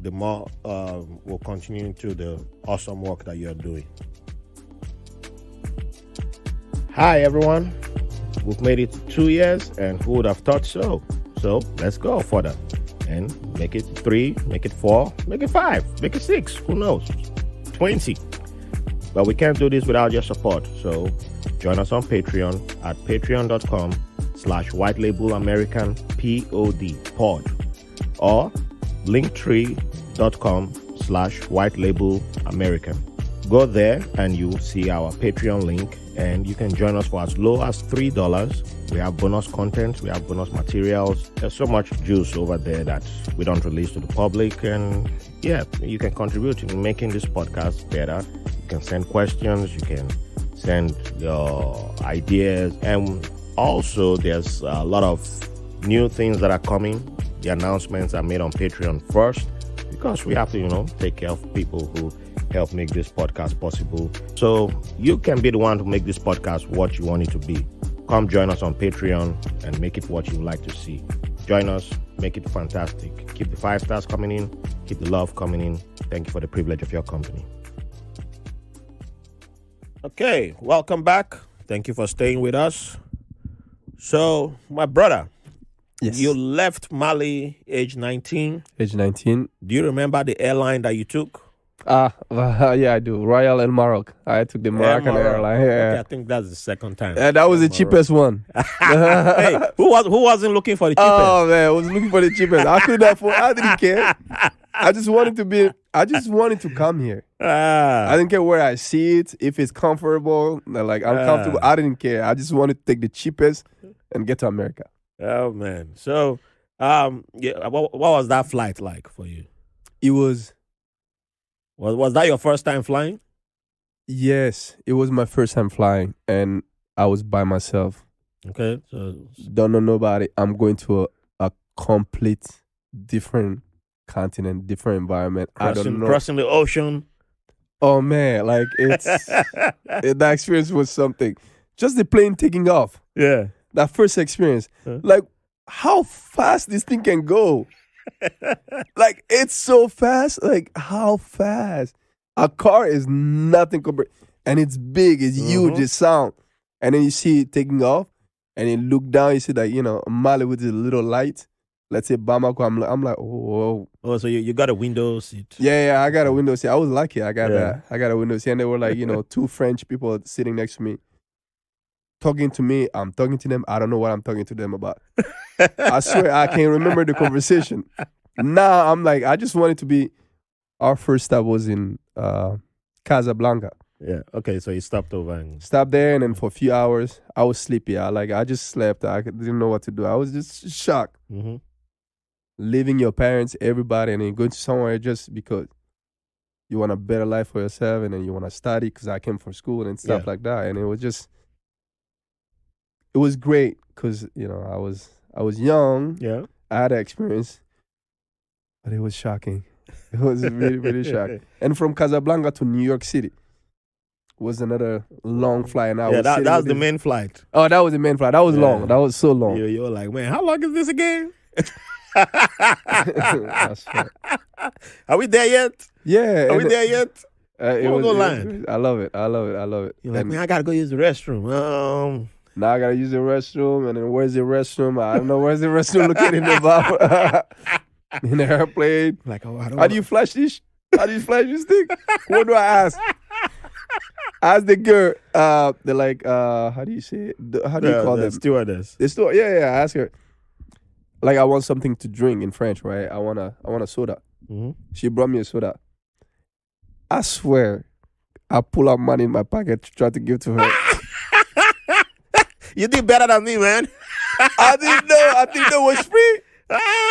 we'll continue into the awesome work that you're doing. Hi, everyone. We've made it 2 years, and who would have thought so? So let's go further and make it 3, make it 4, make it 5, make it 6, who knows? 20. But we can't do this without your support. So join us on Patreon at patreon.com/whitelabelamericans or linktree.com/whitelabelamericans. Go there and you'll see our Patreon link, and you can join us for as low as $3. We have bonus content, we have bonus materials. There's so much juice over there that we don't release to the public, and you can contribute in making this podcast better. You can send questions, you can send your ideas, and also there's a lot of new things that are coming. The announcements are made on Patreon first, because we have to, take care of people who help make this podcast possible. So you can be the one to make this podcast what you want it to be. Come join us on Patreon and make it what you like to see. Join us, make it fantastic. Keep the 5 stars coming in, keep the love coming in. Thank you for the privilege of your company. Okay, welcome back. Thank you for staying with us. So, my brother, yes. You left Mali age 19. Age 19. Do you remember the airline that you took? Yeah, I do. Royal and Maroc. I took the Moroccan airline. Yeah. Okay, I think that's the second time. That was the cheapest one. Hey, who wasn't looking for the cheapest? Oh man, I was looking for the cheapest. I couldn't afford. I didn't care. I just wanted to come here. I didn't care where I see it, if it's comfortable, like I'm comfortable. I didn't care. I just wanted to take the cheapest and get to America. Oh man. So, what was that flight like for you? It was. Was that your first time flying? Yes, it was my first time flying, and I was by myself. Okay, so don't know nobody. I'm going to a complete different continent, different environment. I don't know. Crossing the ocean. Oh man, like it's that experience was something. Just the plane taking off. Yeah, that first experience. Like how fast this thing can go. Like it's so fast. Like how fast? A car is nothing compared, and it's big, it's huge, it's sound. And then you see it taking off, and you look down, you see that Mali with a little light. Let's say Bamako. I'm like, oh. Oh, so you got a window seat? Yeah, I got a window seat. I was lucky. I got a window seat, and they were like, 2 French people sitting next to me, talking to me. I'm talking to them. I don't know what I'm talking to them about. I swear I can't remember the conversation. Now I'm like, I just wanted to be. Our first stop was in Casablanca. Yeah. Okay. So you stopped over and stopped there, and then for a few hours I was sleepy. I just slept. I didn't know what to do. I was just shocked. Mm-hmm. Leaving your parents, everybody, and then going to somewhere just because you want a better life for yourself, and then you want to study. Because I came from school and stuff like that, and it was great because I was young. Yeah, I had that experience, but it was shocking. It was really, really shocking. And from Casablanca to New York City was another long flight. And that was the main flight. Oh, that was the main flight. That was long. That was so long. You were like, man, how long is this again? That's right. Are we there yet? Yeah. Are we there yet? Don't go land. I love it. I love it. I love it. You're like, man, I gotta go use the restroom. Now I gotta use the restroom, and then where's the restroom? I don't know where's the restroom located in the bottom. In the airplane. Like, oh, I don't How do you flash this? How do you flash this thing? What do I ask? Ask the girl. They're like, how do you say it? How do you call them? Stewardess. The steward. Yeah. I ask her. Like, I want something to drink in French, right? I want a soda. Mm-hmm. She brought me a soda. I swear, I pull out money in my pocket to try to give to her. You did better than me, man. I didn't know. I think that was free.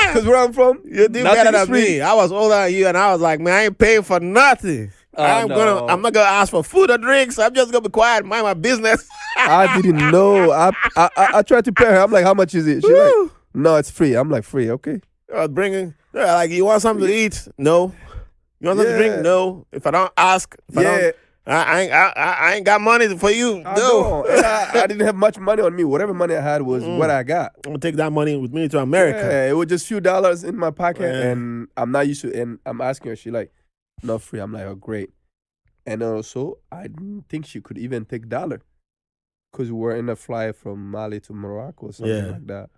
Because where I'm from, you did better than me. I was older than you, and I was like, man, I ain't paying for nothing. I'm not gonna ask for food or drinks. I'm just gonna be quiet, mind my business. I didn't know. I tried to pay her. I'm like, how much is it? She's like, no, it's free. I'm like, free, okay. I was bringing. Like, you want something to eat? No. You want something to drink? No. If I don't ask, I ain't got money for you. No. I didn't have much money on me. Whatever money I had was what I got. I'm gonna take that money with me to America. Yeah, it was just few dollars in my pocket, and I'm not used to. And I'm asking her, she like, not free. I'm like, oh great. And also, I didn't think she could even take dollar, because we were in a flight from Mali to Morocco or something like that.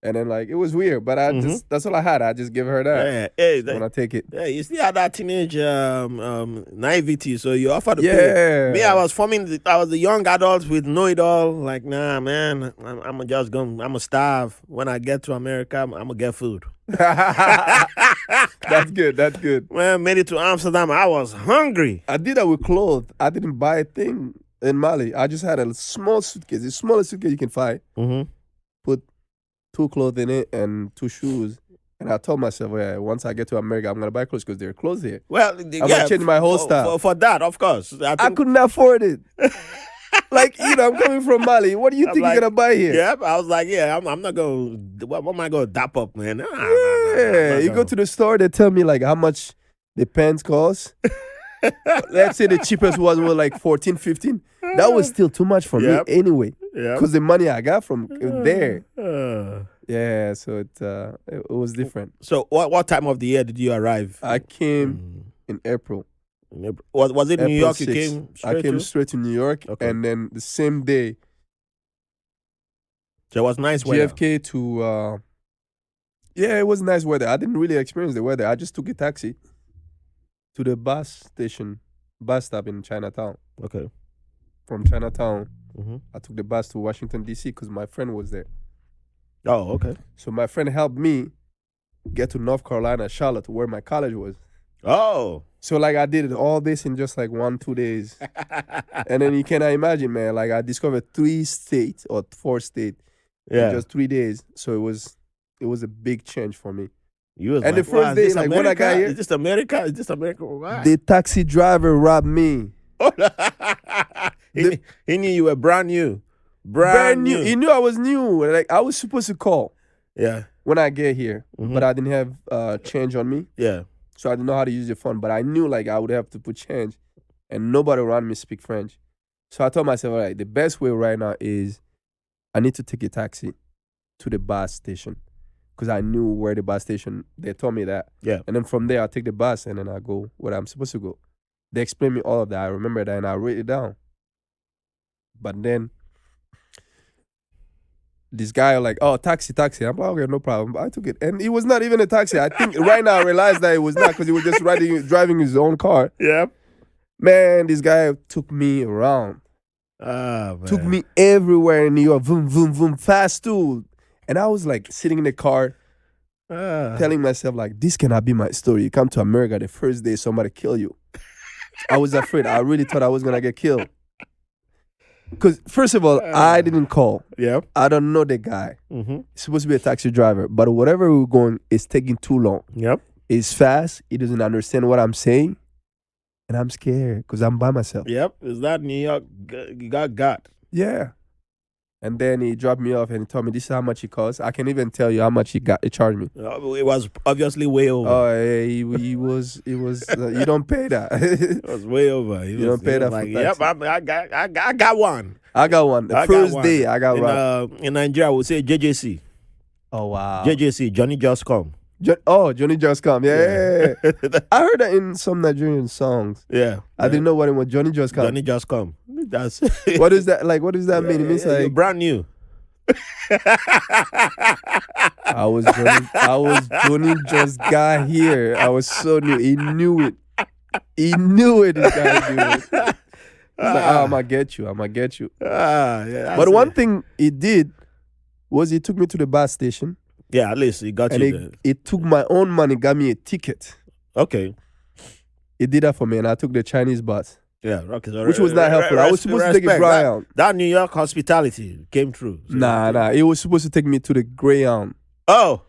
And then, like, it was weird, but I just, that's all I had. I just give her that. Yeah. When I take it. Yeah, you still had that teenage naivety, so you offer to pay. Me, I was the young adult with know it all. Like, nah, man, I'm just gonna starve. When I get to America, I'm gonna get food. That's good. When I made it to Amsterdam, I was hungry. I did that with clothes. I didn't buy a thing in Mali. I just had a small suitcase, the smallest suitcase you can find. Mm-hmm. Put 2 clothes in it and 2 shoes. And I told myself, once I get to America, I'm going to buy clothes because there are clothes here. Well, I'm going to change my whole style. For that, of course. I couldn't afford it. Like, I'm coming from Mali. What do you think you're going to buy here? Yeah, I was like, I'm not going to, what am I going to dap up, man? You go to the store, they tell me, like, how much the pants cost. Let's say the cheapest was like 14, 15. That was still too much for me anyway. Because the money I got from there. Yeah, so it was different. So what time of the year did you arrive? I came in April. Was it April New York 6th. you came straight I came straight to New York. Okay. And then the same day. So it was nice weather. JFK to... it was nice weather. I didn't really experience the weather. I just took a taxi to the bus stop in Chinatown. Okay. From Chinatown, I took the bus to Washington, D.C. because my friend was there. Oh, okay. So my friend helped me get to North Carolina, Charlotte, where my college was. Oh. So, like, I did all this in just, like, 1-2 days. And then you cannot imagine, man. Like, I discovered 3 states or 4 states in just 3 days. So it was a big change for me. And the first day, like, when I got here... Is this America? Is this America? Wow. The taxi driver robbed me. He knew you were brand new. Brand new. He knew I was new. Like, I was supposed to call. Yeah. When I get here. But I didn't have change on me. Yeah. So I didn't know how to use the phone. But I knew, like, I would have to put change. And nobody around me speak French. So I told myself, all right, the best way right now is I need to take a taxi to the bus station. Because I knew where the bus station, they told me that. Yeah. And then from there, I take the bus and then I go where I'm supposed to go. They explained me all of that. I remember that and I wrote it down. But then this guy like, oh, taxi. I'm like, okay, no problem. But I took it. And it was not even a taxi. I think right now I realized that it was not because he was just driving his own car. Yeah. Man, this guy took me around. Man. Took me everywhere in New York. Vroom, vroom, vroom, fast too. And I was like sitting in the car telling myself like, this cannot be my story. You come to America the first day somebody kill you. I was afraid. I really thought I was going to get killed. Because first of all, I didn't call. Yeah. I don't know the guy. Mm-hmm. He's supposed to be a taxi driver. But whatever we're going is taking too long. Yep. It's fast. He doesn't understand what I'm saying. And I'm scared because I'm by myself. Yep. Is that New York? You got. Yeah. And then he dropped me off and he told me this is how much it costs. I can even tell you how much he charged me. It was obviously way over. Oh, yeah, he was. You don't pay that. It was way over. You don't pay that. Like, for taxi. yep, I got one. I got one. The first day I got one. In Nigeria, we say JJC. Oh wow. JJC, Johnny Just Come. Johnny Just Come. Yeah. I heard that in some Nigerian songs. Yeah. I didn't know what it was. Johnny Just Come. Johnny Just Come. That's What is that? Like, what does that mean? It means you're like brand new. I was Johnny just got here. I was so new. He knew it. This guy knew it. He's like, I'm gonna get you. Yeah, but one thing he did was he took me to the bus station. Yeah, at least he got and you there. He took my own money, got me a ticket. Okay. He did that for me, and I took the Chinese bus. Yeah, okay. So which was not helpful. I was supposed to take a Greyhound. That New York hospitality came through. So nah. He was supposed to take me to the Greyhound. Oh.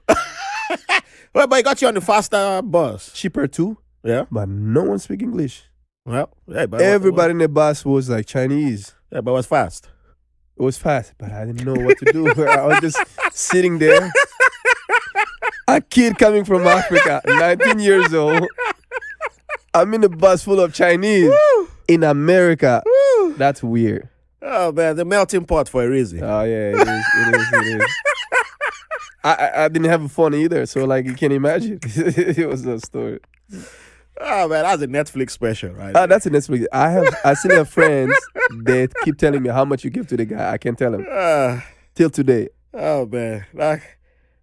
Well, but he got you on the faster bus. Cheaper too. Yeah. But no one speak English. Well, yeah, but everybody in the bus was like Chinese. Yeah, but it was fast. It was fast, but I didn't know what to do. I was just sitting there. A kid coming from Africa, 19 years old. I'm in a bus full of Chinese. Woo! In America. Woo! That's weird. Oh, man, the melting pot for a reason. Oh, yeah, it is. I didn't have fun either, so, like, you can imagine. It was a story. Oh, man, that's a Netflix special, right? That's a Netflix. I still have friends that keep telling me how much you give to the guy. I can't tell him. Till today. Oh, man.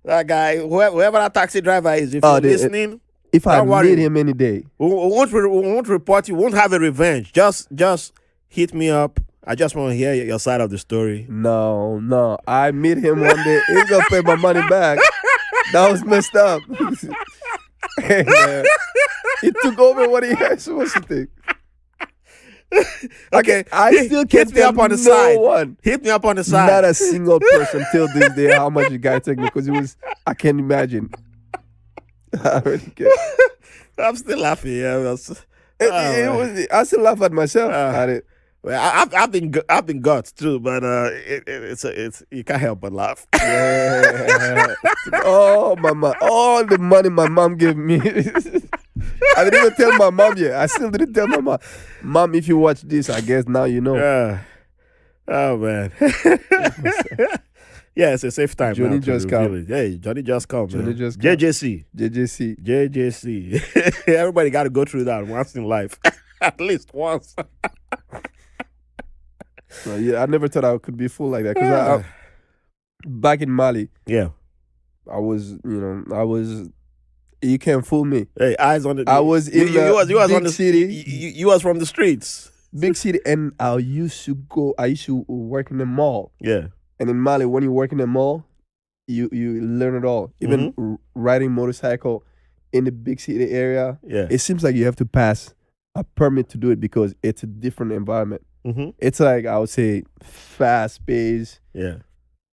That guy, whoever that taxi driver is, if you're listening... If I meet him any day. We won't report you. We won't have a revenge. Just hit me up. I just want to hear your side of the story. No. I meet him one day. He's going to pay my money back. That was messed up. Hey, man. He took over what he was supposed to take. Okay, I still can't hit me up on the side. Hit me up on the side. Not a single person till this day how much the guy took me, because I can't imagine. I really can't. I'm still laughing. Yeah, I still laugh at myself at it. Well, I've been guts too, but it's you can't help but laugh. Yeah. Oh, mama, all the money my mom gave me. I didn't even tell my mom yet. I still didn't tell my mom. Mom, if you watch this, I guess now you know. Yeah. Oh man. Yeah, it's a safe time. Johnny Just Come. Hey, Johnny Just Come. Johnny Just Come. JJC. Everybody got to go through that once in life. At least once. So, yeah, I never thought I could be full like that. Because back in Mali, yeah, I was, you can't fool me. Hey, eyes on the... I was in big city. You was from the streets. Big city, and I used to work in the mall. Yeah. And in Mali, when you work in the mall, you learn it all. Even riding motorcycle in the big city area, it seems like you have to pass a permit to do it because it's a different environment. Mm-hmm. It's like, I would say, fast paced. Yeah.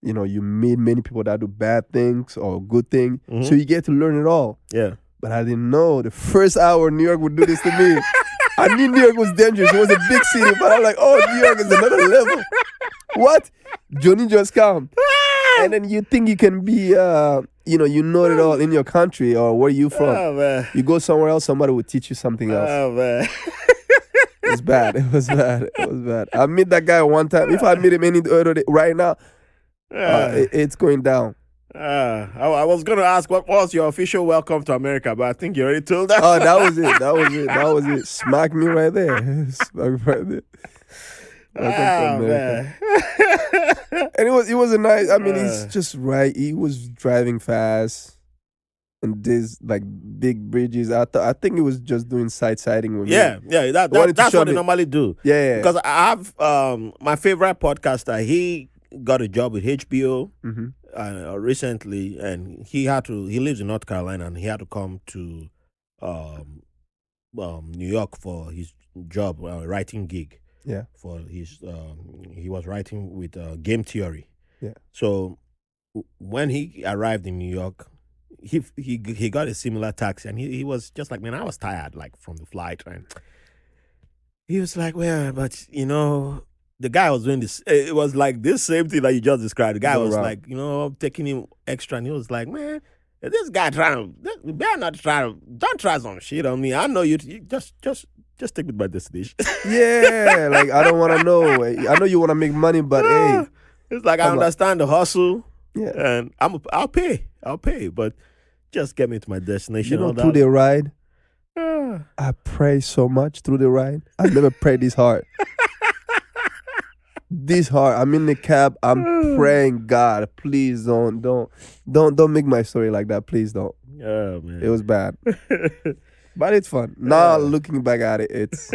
You meet many people that do bad things or good things. So you get to learn it all. Yeah. But I didn't know the first hour New York would do this to me. I knew New York was dangerous. It was a big city, but I'm like, oh, New York is another level. What? Johnny Just Come. And then you think you can be, you know it all in your country or where you from. Oh, man. You go somewhere else, somebody will teach you something else. Oh, man. It was bad. I meet that guy one time. If I meet him any other day, right now, it's going down. I was going to ask what was your official welcome to America, but I think you already told that. Oh, that was it. Smack me right there. Man. And it was a nice, he's just right. He was driving fast and these like big bridges. I think he was just doing sighting with me. Yeah, that's what they normally do. Yeah. Because I have my favorite podcaster, he got a job with HBO recently, and he lives in North Carolina, and he had to come to New York for his job, writing gig. Yeah. For his, he was writing with game theory. Yeah. So when he arrived in New York, he got a similar taxi, and he was just like, man, I was tired, like from the flight, and he was like, well, but the guy was doing this. It was like this same thing that you just described. The guy was like, taking him extra, and he was like, man, if this guy you better not don't try some shit on me. I know you just take me to my destination. Yeah, like I don't want to know. I know you want to make money, but hey, it's like I understand the hustle. Yeah, and I'll pay, but Just get me to my destination. You know, all through that. the ride, Ah. I pray so much through the ride. I've never prayed this hard. This hard. I'm in the cab. I'm praying, God, please don't make my story like that. Please don't. Oh man. It was bad. But it's fun. Now looking back at it, it's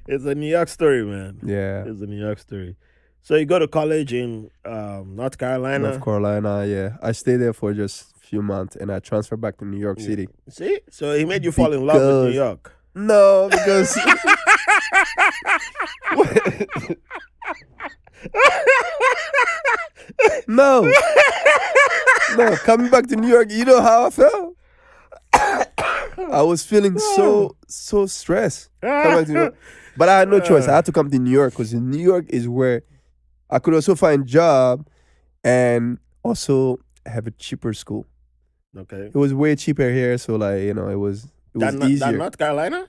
It's a New York story, man. yeah. It's a New York story. So you go to college in North Carolina. North Carolina, yeah. I stayed there for just a few months and I transferred back to New York City. See? So he made you fall in love with New Because- York. No, because no. No, coming back to New York, you know how I felt? I was feeling so stressed. Coming back to New York. But I had no choice. I had to come to New York because New York is where I could also find job and also have a cheaper school. Okay. It was way cheaper here, so like, you know, it was That easier. North Carolina?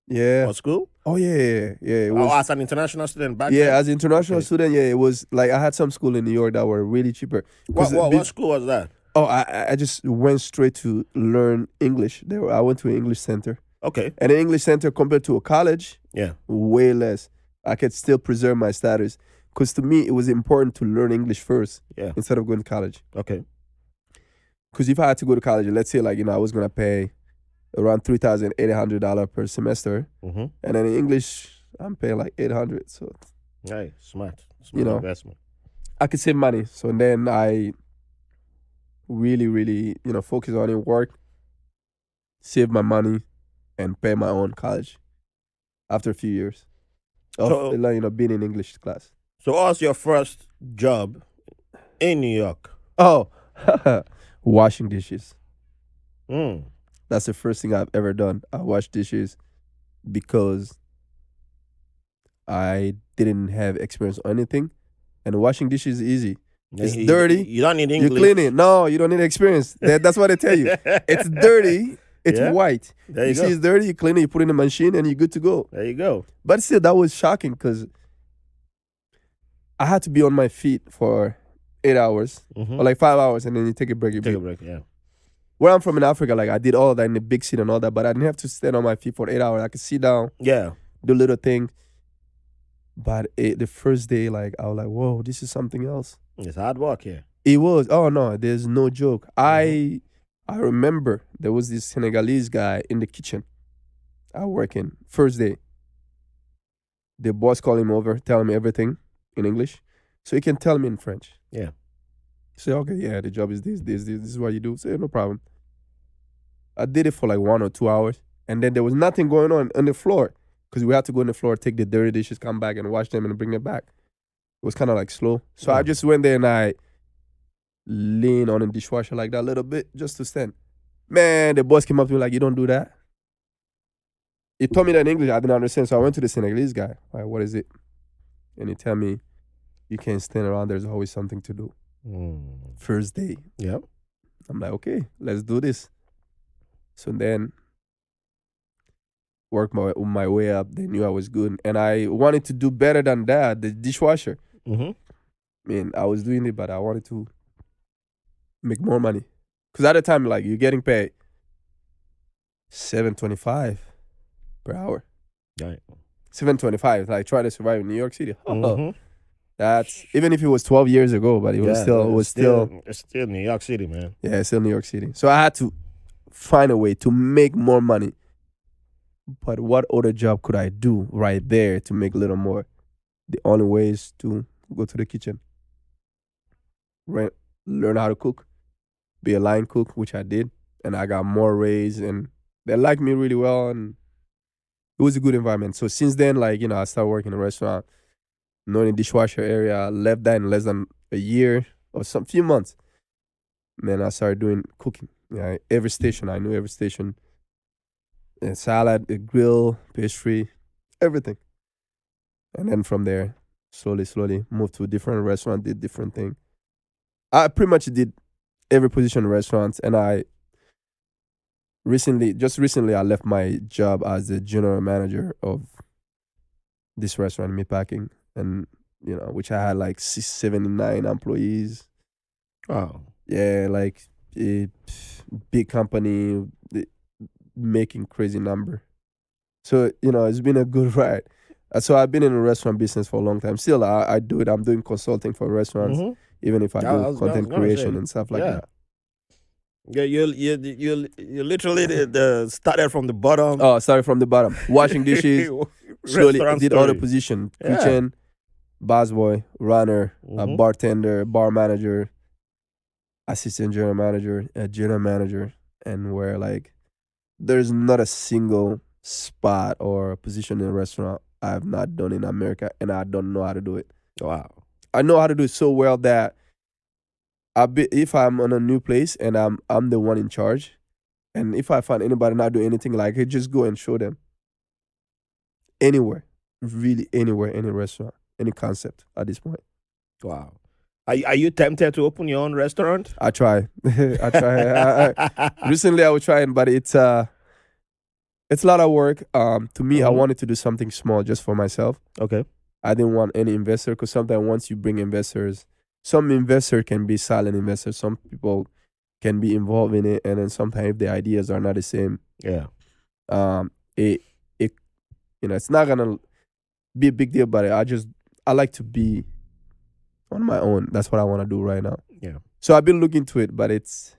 Yeah. Or school? Oh yeah. It was As an international student back yeah, then? as an international Okay. student, yeah, it was like I had some school in New York that were really cheaper. 'Cause What school was that? Oh, I just went straight to learn English. I went to an English center. Okay. And an English center compared to a college, Yeah. way less. I could still preserve my status. Because to me, it was important to learn English first Yeah. instead of going to college. Okay. Because if I had to go to college, let's say like, you know, I was going to pay around $3,800 per semester. Mm-hmm. And then in English, I'm paying like $800. So Right. Smart You know. investment. I could save money. So then I really, really, you know, focus on it, work, save my money, and pay my own college after a few years of So- you know, being in English class. So what was your first job in New York? Oh, washing dishes. Mm. That's the first thing I've ever done. I wash dishes because I didn't have experience on anything. And washing dishes is easy. It's dirty. You don't need You English. clean it. No, you don't need experience. That's what they tell you. It's dirty. It's Yeah. white. There You you see go. it's dirty, you clean it, you put it in the machine, and you're good to go. There you go. But still, that was shocking because I had to be on my feet for 8 hours Mm-hmm. or like 5 hours, and then you take a break. Take a break. Yeah. Where I'm from in Africa, like I did all that in the big city and all that, but I didn't have to stand on my feet for 8 hours. I could sit down, Yeah. do little things. But the first day, like I was like, whoa, this is something else. It's hard work here. It was. Oh no, there's no joke. I remember there was this Senegalese guy in the kitchen I work in. First day, the boss called him over, tell him everything in English, so he can tell me in French. Yeah. Say, okay, yeah, the job is this. This is what you do. Say, no problem. I did it for like 1 or 2 hours, and then there was nothing going on the floor because we had to go on the floor, take the dirty dishes, come back and wash them and bring them back. It was kind of like slow, so I Yeah. just went there and I lean on a dishwasher like that a little bit just to stand. Man, the boss came up to me like, you don't do that. He told me that in English. I didn't understand. So I went to the Senegalese guy. Like, what is it? And he tell me, you can't stand around. There's always something to do. Mm. First day. Yeah. I'm like, okay, let's do this. So then work my way up. They knew I was good. And I wanted to do better than that, the dishwasher. Mm-hmm. I mean, I was doing it, but I wanted to make more money. Because at the time, like, you're getting paid $7.25 per hour. Right. $7.25, like, try to survive in New York City. Mhm. That's, even if it was 12 years ago, but it was still, it's still New York City, man. yeah, it's still New York City. So I had to find a way to make more money. But what other job could I do right there to make a little more? The only way is to go to the kitchen, learn how to cook, be a line cook, which I did, and I got more raise, and they liked me really well, and it was a good environment. So since then, like, you know, I started working in a restaurant, knowing the dishwasher area. I left that in less than a year or some few months. Then I started doing cooking. Yeah, every station, I knew every station. A salad, a grill, pastry, everything. And then from there, slowly moved to a different restaurant, did different thing. I pretty much did every position in restaurants, and I recently I left my job as the general manager of this restaurant, Meatpacking, and you know, which I had like 79 employees. Wow. Yeah, like big company making crazy number. So it's been a good ride. So I've been in the restaurant business for a long time. Still, I do it. I'm doing consulting for restaurants, even if I I do was content gonna creation say, and stuff like yeah. that. Yeah, you literally started from the bottom. Oh, started from the bottom, washing dishes. Slowly Restaurant did all the story. position: Yeah. kitchen, busboy, runner, Mhm. bartender, bar manager, assistant general manager, and where like there's not a single spot or position in a restaurant I have not done in America, and I don't know how to do it. Wow. I know how to do it so well that if I'm on a new place and I'm the one in charge, and if I find anybody not doing anything like it, just go and show them anywhere, really anywhere, any restaurant, any concept at this point. Wow. Are you tempted to open your own restaurant? I try. I try. Recently, I was trying, but it's a lot of work. To me, I wanted to do something small just for myself. Okay. I didn't want any investor because sometimes once you bring investors, some investor can be silent investors. Some people can be involved in it, and then sometimes if the ideas are not the same, Yeah. it it's not gonna be a big deal. But I like to be on my own. That's what I want to do right now. Yeah. So I've been looking to it, but it's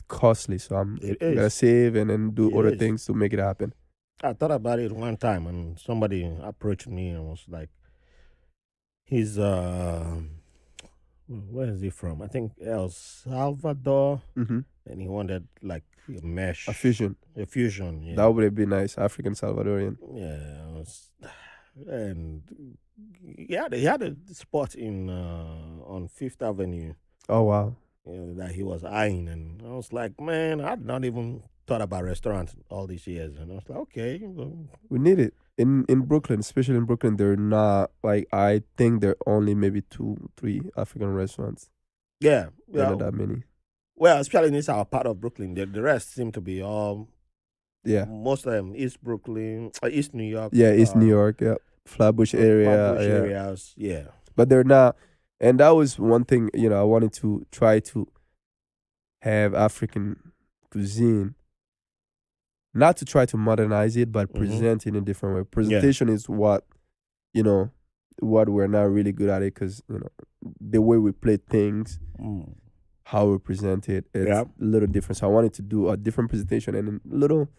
costly. So I'm It gonna is. save and then do It other is. things to make it happen. I thought about it one time, and somebody approached me and was like, "He's where is he from? I think El Salvador, Mm-hmm. and he wanted like a mesh, A fusion. a fusion. Yeah, That would be nice. African Salvadorian. yeah. And he had a spot in on Fifth Avenue, Oh wow. that he was eyeing, and I was like, man, I'd not even thought about restaurants all these years, and I was like, okay, well, We need it. In Brooklyn, especially in Brooklyn, they're not like I think there are only maybe 2, 3 African restaurants. yeah, They're not yeah. that many. Well, especially in this our part of Brooklyn, the rest seem to be all Yeah. most of them East Brooklyn, East New York, Yeah, East New York, yeah. Flatbush area, Flatbush yeah. areas, yeah. But they're not, and that was one thing, I wanted to try to have African cuisine, not to try to modernize it, but present in a different way. Presentation is what, what we're not really good at it because, the way we play things, how we present it, it's a little different. So I wanted to do a different presentation and a little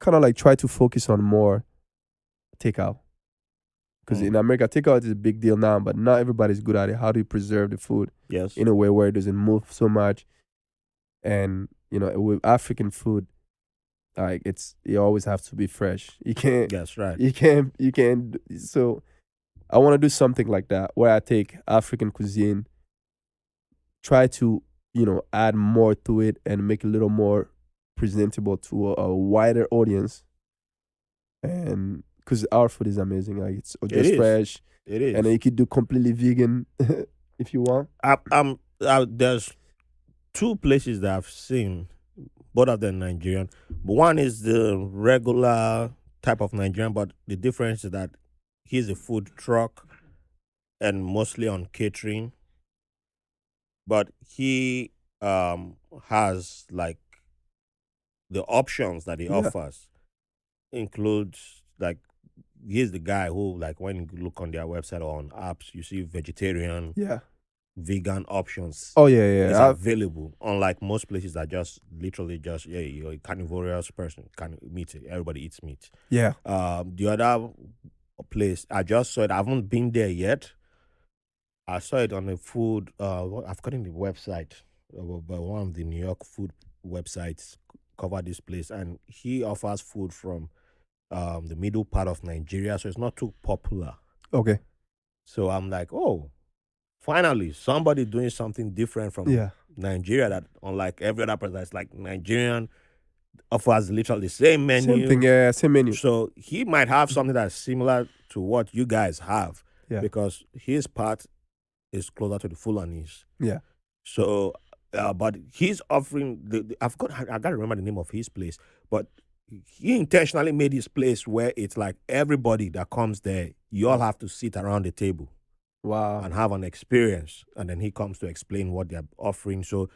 kind of like try to focus on more takeout. Because in America, takeout is a big deal now, but not everybody's good at it. How do you preserve the food in a way where it doesn't move so much? And, with African food, like you always have to be fresh. You can't. That's right. You can't. So I want to do something like that where I take African cuisine, try to, add more to it and make it a little more presentable to a wider audience. And because our food is amazing, like it's just fresh. It is, and then you could do completely vegan if you want. There's 2 places that I've seen, both of them Nigerian. But one is the regular type of Nigerian, but the difference is that he's a food truck and mostly on catering. But he has like the options that he offers includes like he's the guy who like when you look on their website or on apps you see vegetarian, vegan options. Oh yeah. It's available. Unlike most places that just literally just you're a carnivorous person, meat. Everybody eats meat. Yeah. The other place I just saw it. I haven't been there yet. I saw it on the food. I've got in the website, but one of the New York food websites cover this place, and he offers food from the middle part of Nigeria, so it's not too popular. Okay. So I'm like, oh, finally somebody doing something different from Nigeria that unlike every other person that's like Nigerian offers literally the same menu. Same thing, yeah, same menu. So he might have something that's similar to what you guys have because his part is closer to the Fulanis. Yeah. So, but he's offering I gotta remember the name of his place, but he intentionally made this place where it's like everybody that comes there, you all have to sit around the table. Wow. And have an experience, and then he comes to explain what they're offering. So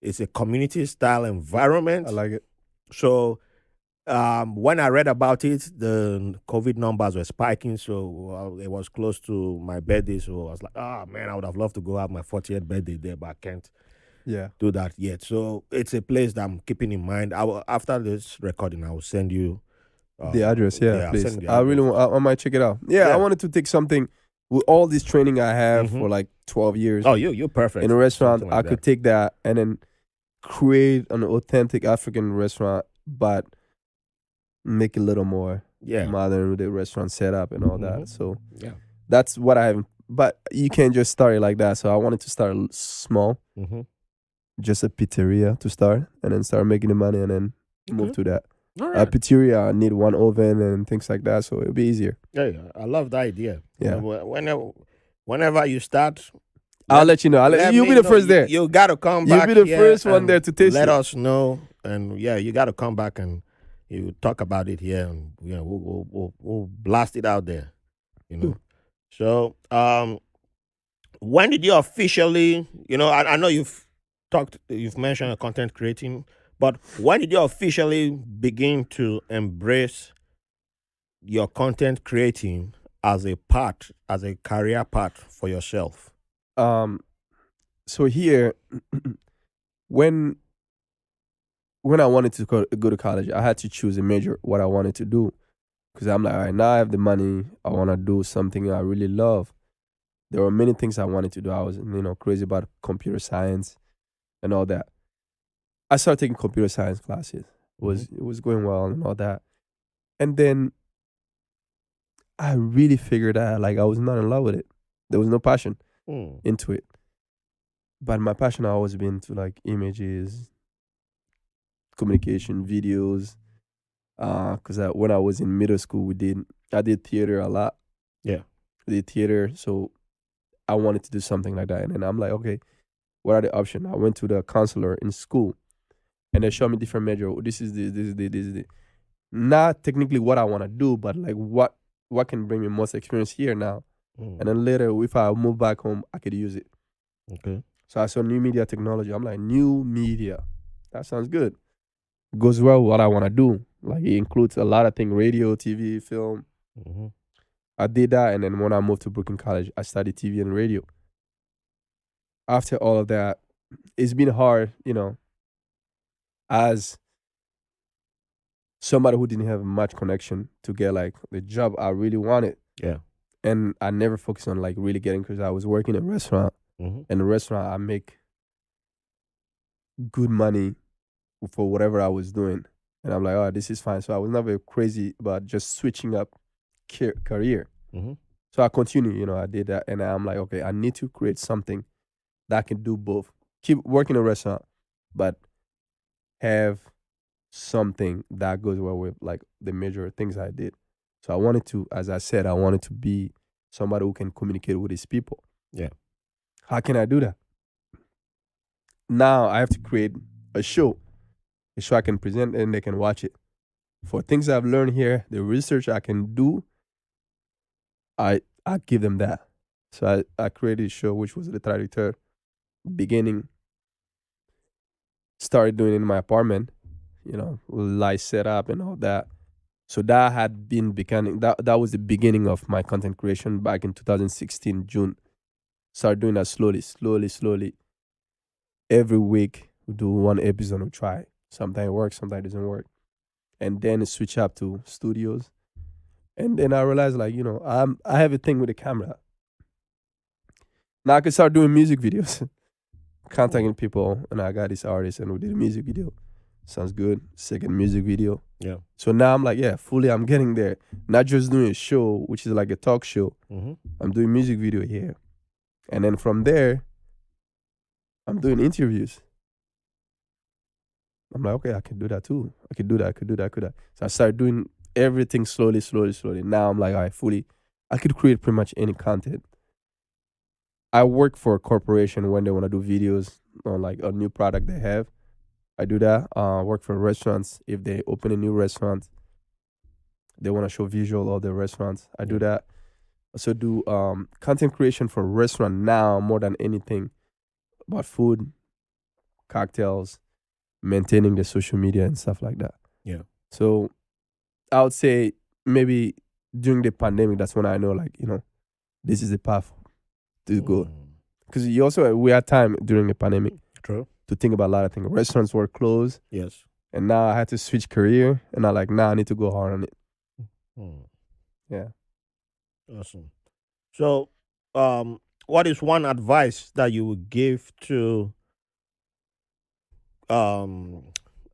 it's a community style environment. I like it. So when I read about it, the COVID numbers were spiking. So it was close to my birthday. So I was like, oh man, I would have loved to go have my 40th birthday there, but I can't Yeah. do that yet. So it's a place that I'm keeping in mind. After this recording, I will send you The address, yeah, I'll please. send you the I really address. want. I might check it out. Yeah, Yeah. I wanted to take something with all this training I have Mhm. for like 12 years Oh, you're perfect in a restaurant. Something like I could take that and then create an authentic African restaurant, but make it a little more Yeah. modern with the restaurant setup and all that. Mhm. So Yeah. that's what I have. But you can't just start it like that. So I wanted to start small, Mm-hmm. just a pizzeria to start, and then start making the money, and then move Okay. to that. All A right. pizzeria, I need one oven and things like that, so it'll be easier. Yeah, I love the idea. Yeah. Whenever you start, I'll let you know. You'll me be the know. first there. You got to come You'll back. be the here first one and there to taste let it. us know. And yeah, you got to come back and you talk about it here, and we'll blast it out there. So when did you officially? I know you've mentioned content creating, but when did you officially begin to embrace your content creating as a career path for yourself? So here, when I wanted to go to college, I had to choose a major, what I wanted to do. Because I'm like, all right, now I have the money. I want to do something I really love. There were many things I wanted to do. I was, crazy about computer science and all that. I started taking computer science classes. It was going well and all that. And then I really figured out, like, I was not in love with it. There was no passion into it. But my passion has always been to like images, communication, videos. Because when I was in middle school, I did theater a lot. Yeah. I did theater, so I wanted to do something like that. And then I'm like, okay, what are the options? I went to the counselor in school, and they showed me different major. This is the. Not technically what I want to do, but like what can bring me most experience here now. And then later, if I move back home, I could use it. Okay. So I saw new media technology. I'm like, new media. That sounds good. Goes well with what I want to do. Like, it includes a lot of things: radio, TV, film. I did that, and then when I moved to Brooklyn College, I studied TV and radio. After all of that, it's been hard, as somebody who didn't have much connection to get like the job I really wanted. Yeah. And I never focused on like really getting, because I was working in a restaurant. In a restaurant, I make good money for whatever I was doing. And I'm like, oh, this is fine. So I was never crazy about just switching up career. So I continue, I did that. And I'm like, okay, I need to create something that can do both. Keep working in a restaurant, but have something that goes well with like the major things I did. So I wanted to, as I said, I wanted to be somebody who can communicate with his people. Yeah. How can I do that? Now I have to create a show I can present and they can watch it. For things I've learned here, the research I can do, I give them that. So I created a show, which was the traducteur. Beginning, started doing it in my apartment, light set up and all that. So that had been beginning. That was the beginning of my content creation back in 2016 June. Started doing that slowly. Every week we do one episode. We try. Sometimes it works, sometimes it doesn't work, and then it switch up to studios. And then I realized, like, I have a thing with the camera. Now I can start doing music videos, contacting people, and I got this artist, and we did a music video. Sounds good. Second music video. Yeah. So now I'm like, yeah, fully I'm getting there. Not just doing a show, which is like a talk show. I'm doing music video here. And then from there, I'm doing interviews. I'm like, okay, I can do that too. I could do that. So I started doing everything slowly. Now I'm like, all right, I could create pretty much any content. I work for a corporation when they want to do videos on like a new product they have. I do that. Work for restaurants. If they open a new restaurant, they want to show visual of the restaurants. I do that. Also do content creation for restaurant now more than anything about food, cocktails, maintaining the social media and stuff like that. Yeah. So I would say maybe during the pandemic, that's when I know, like, this is the path to go. Because we had time during the pandemic True. to think about a lot of things. Restaurants were closed. Yes. And now I had to switch career. And I'm like, now I need to go hard on it. Yeah. Awesome. So, what is one advice that you would give to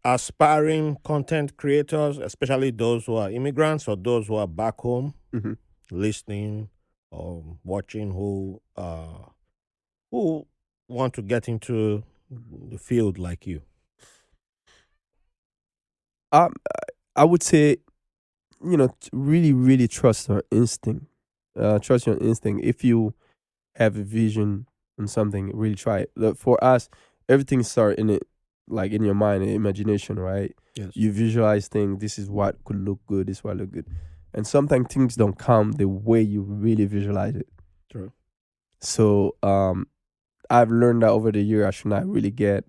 aspiring content creators, especially those who are immigrants or those who are back home Mm-hmm. listening or watching, who want to get into the field like you? I would say, really, really trust your instinct. Trust your instinct. If you have a vision on something, really try it. Look, for us, everything starts in it, like in your mind and imagination, right? Yes. You visualize things. This is what could look good. This is what look good. And sometimes things don't come the way you really visualize it. True. So I've learned that over the year, I should not really get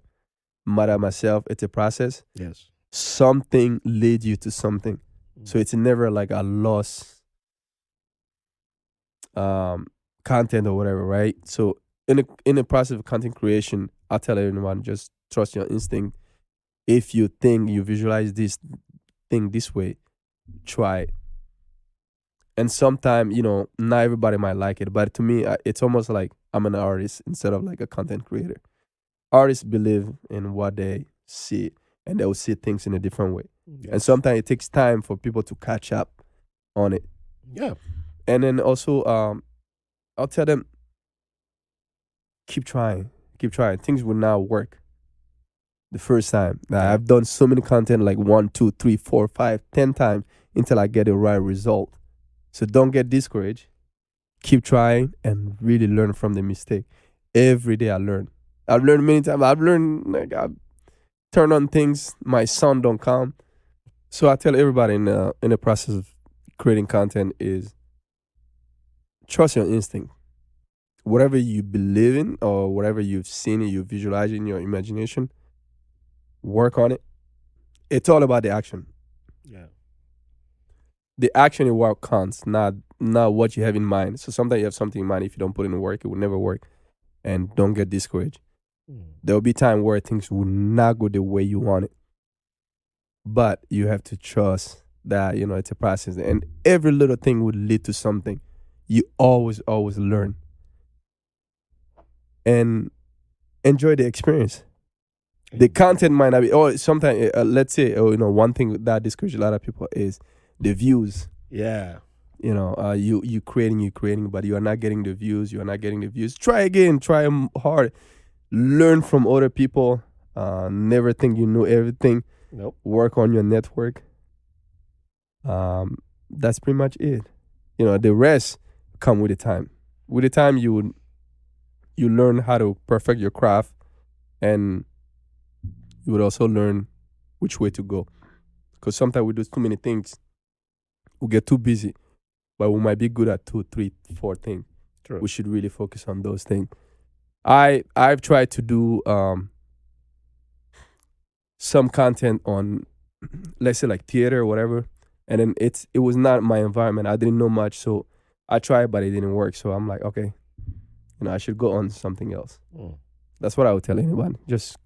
mad at myself. It's a process. Yes. Something leads you to something. So it's never like a loss content or whatever, right? So in the process of content creation, I tell everyone, just trust your instinct. If you think you visualize this thing this way, try it. And sometimes, not everybody might like it, but to me, it's almost like I'm an artist instead of like a content creator. Artists believe in what they see, and they will see things in a different way. Yes. And sometimes it takes time for people to catch up on it. Yeah. And then also, I'll tell them, keep trying. Things will not work the first time. Now, I've done so many content, like 1, 2, 3, 4, 5, 10 times until I get the right result. So don't get discouraged. Keep trying and really learn from the mistake. Every day I learn. I've learned many times. I've learned, like, I've turned on things, my sound don't come. So I tell everybody in the process of creating content is trust your instinct. Whatever you believe in or whatever you've seen and you visualize in your imagination, work on it. It's all about the action. Yeah. The action in what counts, not what you have in mind. So sometimes you have something in mind. If you don't put in the work, it will never work. And don't get discouraged. There will be time where things will not go the way you want it. But you have to trust that, it's a process. And every little thing would lead to something. You always learn. And enjoy the experience. The content might not be, or sometimes, let's say, one thing that discourages a lot of people is the views. Yeah. You creating, but you are not getting the views. Try again, try hard. Learn from other people. Never think you know everything. Nope. Work on your network. That's pretty much it. The rest come with the time. With the time, you learn how to perfect your craft, and you would also learn which way to go. Because sometimes we do too many things. We get too busy, but we might be good at 2, 3, 4 things. True. We should really focus on those things. I've tried to do some content on, let's say, like theater or whatever, and then it was not my environment. I didn't know much, so I tried, but it didn't work. So I'm like, okay, I should go on something else. That's what I would tell anyone. Just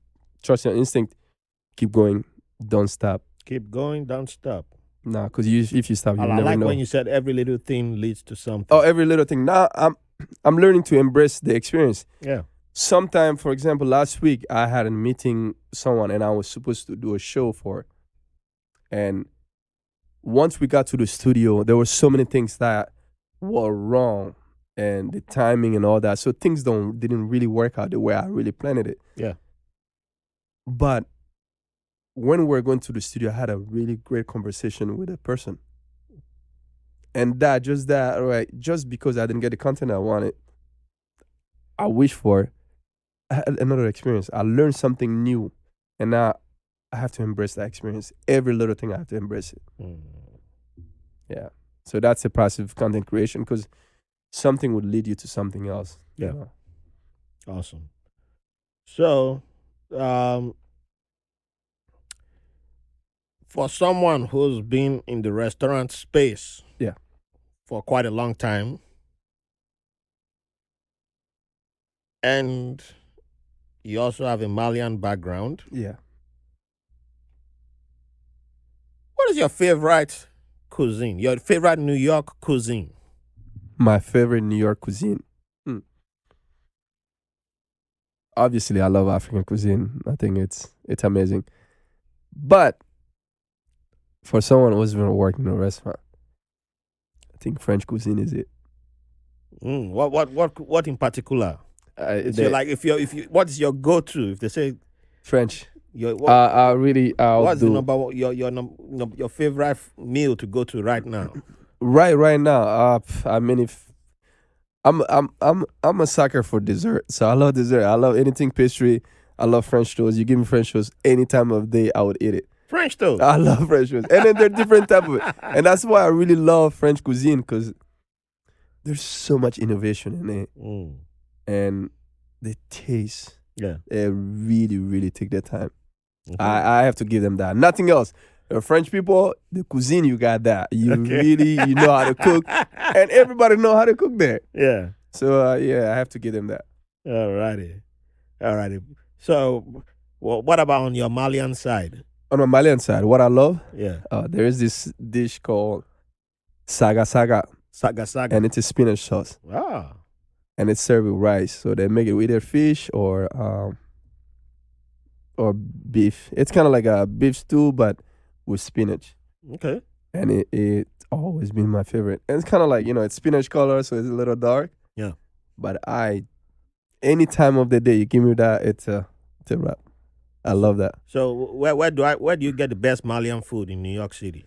trust your instinct. Keep going. Don't stop. Keep going. Don't stop. Nah, because if you stop, you I never like know. when you said every little thing leads to something. Oh, every little thing. Now I'm learning to embrace the experience. Yeah. Sometime, for example, last week I had a meeting someone and I was supposed to do a show for it. And once we got to the studio, there were so many things that were wrong, and the timing and all that. So things didn't really work out the way I really planned it. Yeah. But when we were going to the studio, I had a really great conversation with a person. And just because I didn't get the content I wanted, I wish for, I had another experience. I learned something new. And now I have to embrace that experience. Every little thing, I have to embrace it. Yeah. So that's the process of content creation, because something would lead you to something else. Yeah. Awesome. So, Um, for someone who's been in the restaurant space Yeah. for quite a long time, and you also have a Malian background, Yeah. what is your favorite cuisine? Your favorite New York cuisine? My favorite New York cuisine. Hmm. Obviously, I love African cuisine. I think it's amazing. But for someone who's been working in a restaurant, I think French cuisine is it. What in particular? It's your The like if you what is your go to if they say French. your what I'll what's the do your favorite meal to go to right now? right now. I mean, if I'm a sucker for dessert, so I love dessert. I love anything pastry. I love French toast. You give me French toast any time of day, I would eat it. French toast. I love French toast, and then there are different type of it, and that's why I really love French cuisine because there's so much innovation in it, Mm. and the taste. Yeah. They really, really take their time. Okay. I have to give them that. Nothing else. French people, the cuisine, you got that. You Okay. really, you know how to cook, and everybody know how to cook there. Yeah. So yeah, I have to give them that. Alrighty. Alrighty. So, what about on your Malian side? On the Malian side, what I love, Yeah. there is this dish called saga saga, Saga saga. and it's a spinach sauce, Ah. and it's served with rice. So they make it with either fish or beef. It's kind of like a beef stew, but with spinach. Okay. And it's always been my favorite. And it's kind of like, it's spinach color, so it's a little dark. Yeah. But any time of the day, you give me that, it's a wrap. I love that. So where do you get the best Malian food in New York City?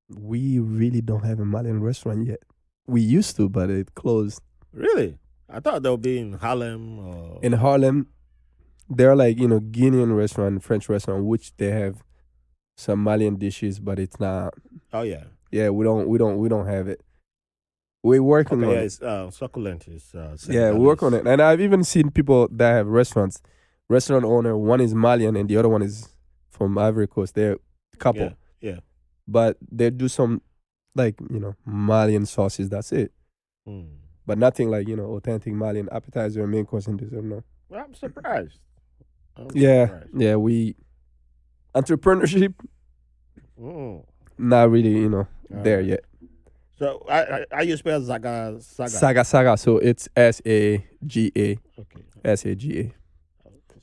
We really don't have a Malian restaurant yet. We used to, but it closed. Really? I thought they'll be in Harlem or In Harlem, there are like, Guinean restaurant, French restaurant, which they have some Malian dishes, but it's not. Oh yeah. Yeah, we don't have it. We're working Okay, on yeah, it. it's succulent. It's Yeah, we work on it. And I've even seen people that have restaurants. Restaurant owner, one is Malian and the other one is from Ivory Coast. They're a couple. Yeah. Yeah. But they do some like, Malian sauces, that's it. Mm. But nothing like, authentic Malian appetizer, main course and dessert, no. Well, I'm surprised. I'm Yeah. surprised. Yeah, we entrepreneurship, Mm. not really, there Alright. yet. So I you spell Saga Saga. Saga Saga, so it's SAGA. Okay. SAGA.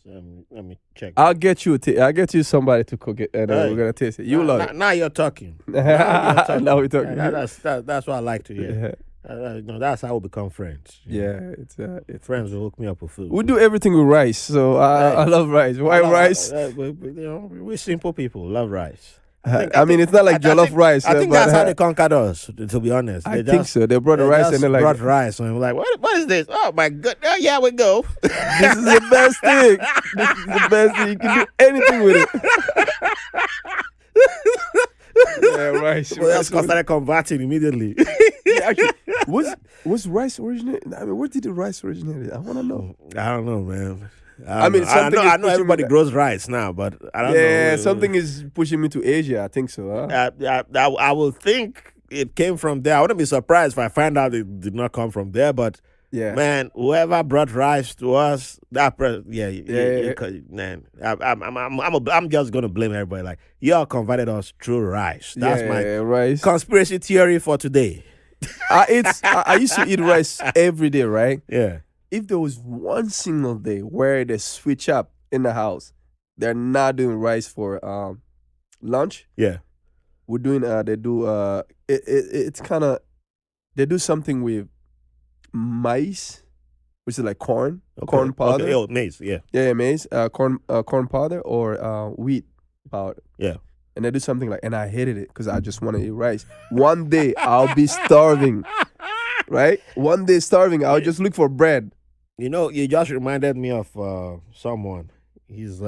Let me check. I'll get you somebody to cook it, and Hey. we're gonna taste it. You love it. Now you're talking. Now we're talking. That's what I like to hear. That's how we become friends. Yeah, it's Friends will hook me up with food. we do everything with rice, so I love rice. White rice. We're simple people. Love rice. I mean, it's not like jollof rice. I think but, that's how they conquered us. To be honest, I think so. They brought the They rice just and they're like, brought rice, and we're like, what is this? Oh my god! Oh, yeah, we go. this is the best thing. This is the best thing. You can do anything with it. Yeah, rice. Well, that's started converting immediately. Yeah, actually, was rice originated? I mean, where did the rice originate? I want to know. I don't know, man. I mean, I something is know pushing everybody me- grows rice now, but I don't know. Yeah, something is pushing me to Asia. I think so. Huh? I will think it came from there. I wouldn't be surprised if I find out it did not come from there. But Yeah. man, whoever brought rice to us, Yeah. man, I'm just gonna blame everybody. Like y'all converted us through rice. That's my rice. conspiracy theory for today. I used to eat rice every day, right? Yeah. If there was one single day where they switch up in the house, they're not doing rice for lunch. Yeah. We're doing it's kind of they do something with maize, which is like corn powder. Okay. Oh, maize. Yeah. Yeah, maize, corn powder or wheat powder. Yeah. And they do something like, and I hated it because I just want to eat rice. One day I'll be starving, right? One day starving, I'll just look for bread. You know, you just reminded me of someone. He's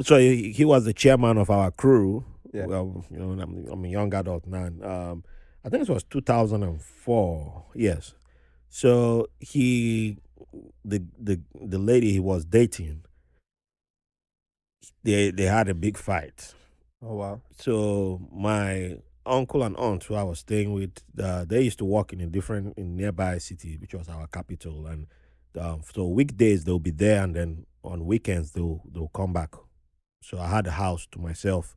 so he was the chairman of our crew. Yeah. Well, I'm a young adult now. I think it was 2004. Yes. So he the lady he was dating, they had a big fight. Oh wow. So my uncle and aunt who I was staying with, they used to work in a different in nearby city, which was our capital, and so weekdays they'll be there, and then on weekends they'll come back. So I had a house to myself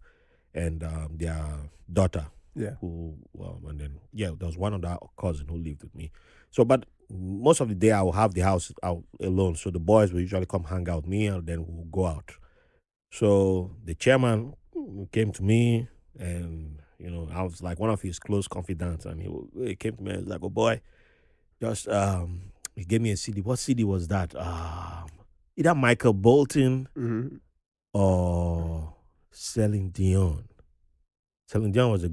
and their daughter, Yeah. and then there was one other cousin who lived with me. So, but most of the day I will have the house out alone. So the boys will usually come hang out with me, and then we'll go out. So the chairman came to me, and I was like one of his close confidants, and he came to me and was like, "Oh boy, just he gave me a CD. What CD was that? Either Michael Bolton or Celine Dion. Celine Dion was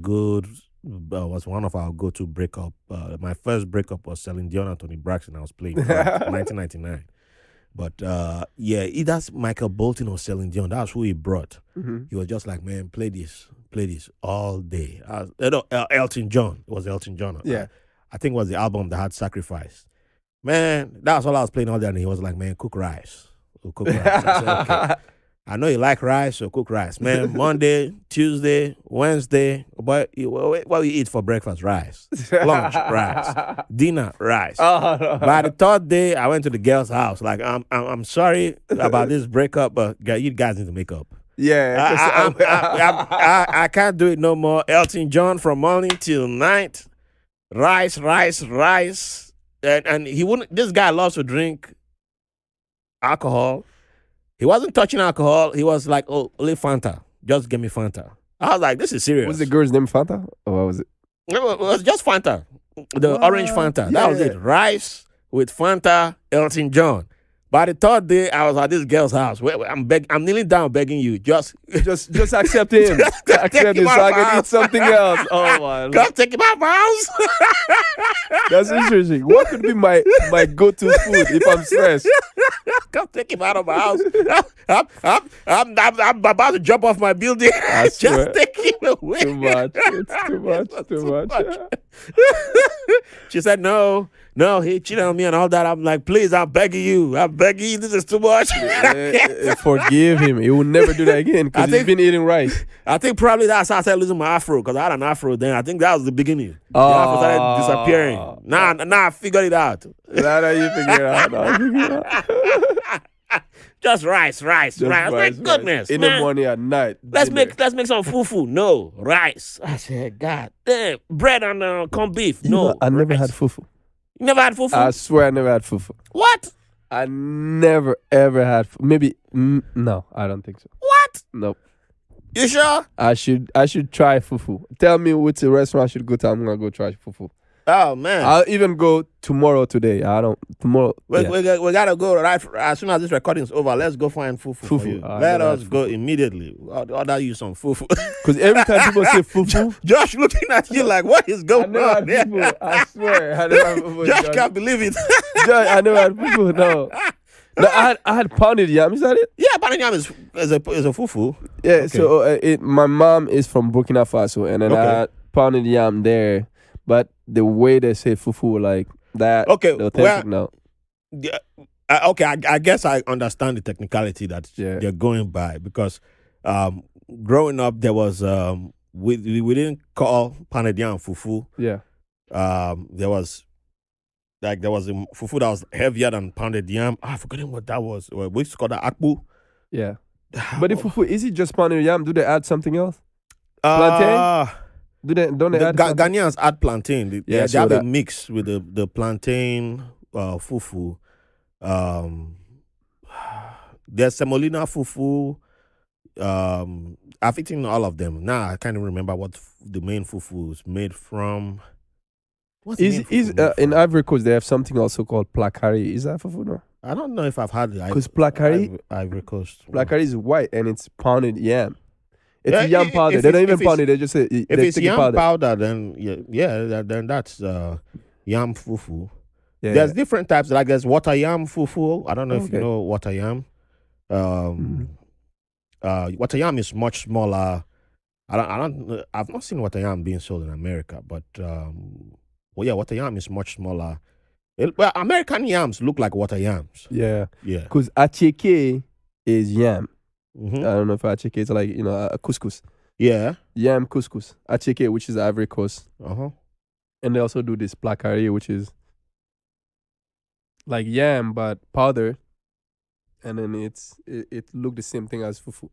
was one of our go-to breakup. My first breakup was Celine Dion and Tony Braxton. I was playing 1999. But either Michael Bolton or Celine Dion. That's who he brought. He was just like, man, play this all day. Elton John. It was Elton John. Yeah. I think it was the album that had Sacrifice. Man, that's all I was playing all day. And he was like, man, cook rice. We'll cook rice. I said, okay. I know you like rice, so cook rice. Man, Monday, Tuesday, Wednesday, what you eat for breakfast? Rice. Lunch, rice. Dinner, rice. Oh, no. By the third day, I went to the girl's house. Like, I'm sorry about this breakup, but you guys need to make up. Yeah. I can't do it no more. Elton John from morning till night. Rice. And he wouldn't, this guy loves to drink alcohol. He wasn't touching alcohol. He was like, oh, only Fanta. Just give me Fanta. I was like, this is serious. Was the girl's name Fanta? Or what was it? It was just Fanta. The orange Fanta. That was it. Rice with Fanta, Elton John. By the third day, I was at this girl's house. I'm kneeling down begging you. Just accept him. Accept him so I can eat something else. Oh my. Come take him out of my house. That's interesting. What could be my go-to food if I'm stressed? Come take him out of my house. I'm about to jump off my building. Just take him away. Too much. It's too much. She said, no, he cheated on me and all that. I'm like, please, I'm begging you. This is too much. Forgive him. He will never do that again because he's been eating rice. I think probably that's how I started losing my afro, because I had an afro then. I think that was the beginning. The afro started disappearing. Now I figured it out. Now you figure it out. Just rice. Thank goodness. In the morning, at night. Let's make some fufu. No, rice. I said, God damn. Bread and corned beef. No. I never had fufu. You never had fufu? I swear I never had fufu. What? I never ever had maybe no, I don't think so. What? Nope. You sure? I should try fufu. Tell me which restaurant I should go to. I'm gonna go try fufu. Oh man! I'll even go today. We gotta go right as soon as this recording is over. Let's go find fufu. For you. Let us go immediately. I'll order you some fufu. Because every time people say fufu, Josh looking at you like, what is going on? I swear, I never had fufu. Josh can't believe it. Josh, I never had fufu. No, I had pounded yam. Is that it? Yeah, pounded yam is a fufu. Yeah. Okay. So my mom is from Burkina Faso, and then I had pounded yam there. But the way they say fufu, like that, authentic now. Yeah, I guess I understand the technicality that they're going by, because growing up there was we didn't call pounded yam fufu. Yeah. There was a fufu that was heavier than pounded yam. I've forgotten what that was. We used to call that akpu. Yeah. But the fufu, is it just pounded yam? Do they add something else? Plantain? Don't they add Ghanaians add plantain. They have a mix with the plantain fufu. There's semolina fufu. I've eaten all of them. Now I can't even remember what the main fufu is made from. In Ivory Coast they have something also called placari. Is that fufu? No, I don't know if I've had it. Because placari, Ivory Coast. Placari is white and it's pounded yam. It's yam powder. They don't even pound it. They just say if it's yam powder, then then that's yam fufu. Yeah. There's different types. Like there's water yam fufu. I don't know if you know water yam. Water yam is much smaller. I've not seen water yam being sold in America, but water yam is much smaller. Well, American yams look like water yams. Yeah. Yeah. Because acheke is yam. Mm-hmm. I don't know if acheke is like, a couscous. Yeah. Yam couscous. Acheke, which is Ivory Coast. Uh-huh. And they also do this placari, which is like yam but powder. And then it look the same thing as fufu.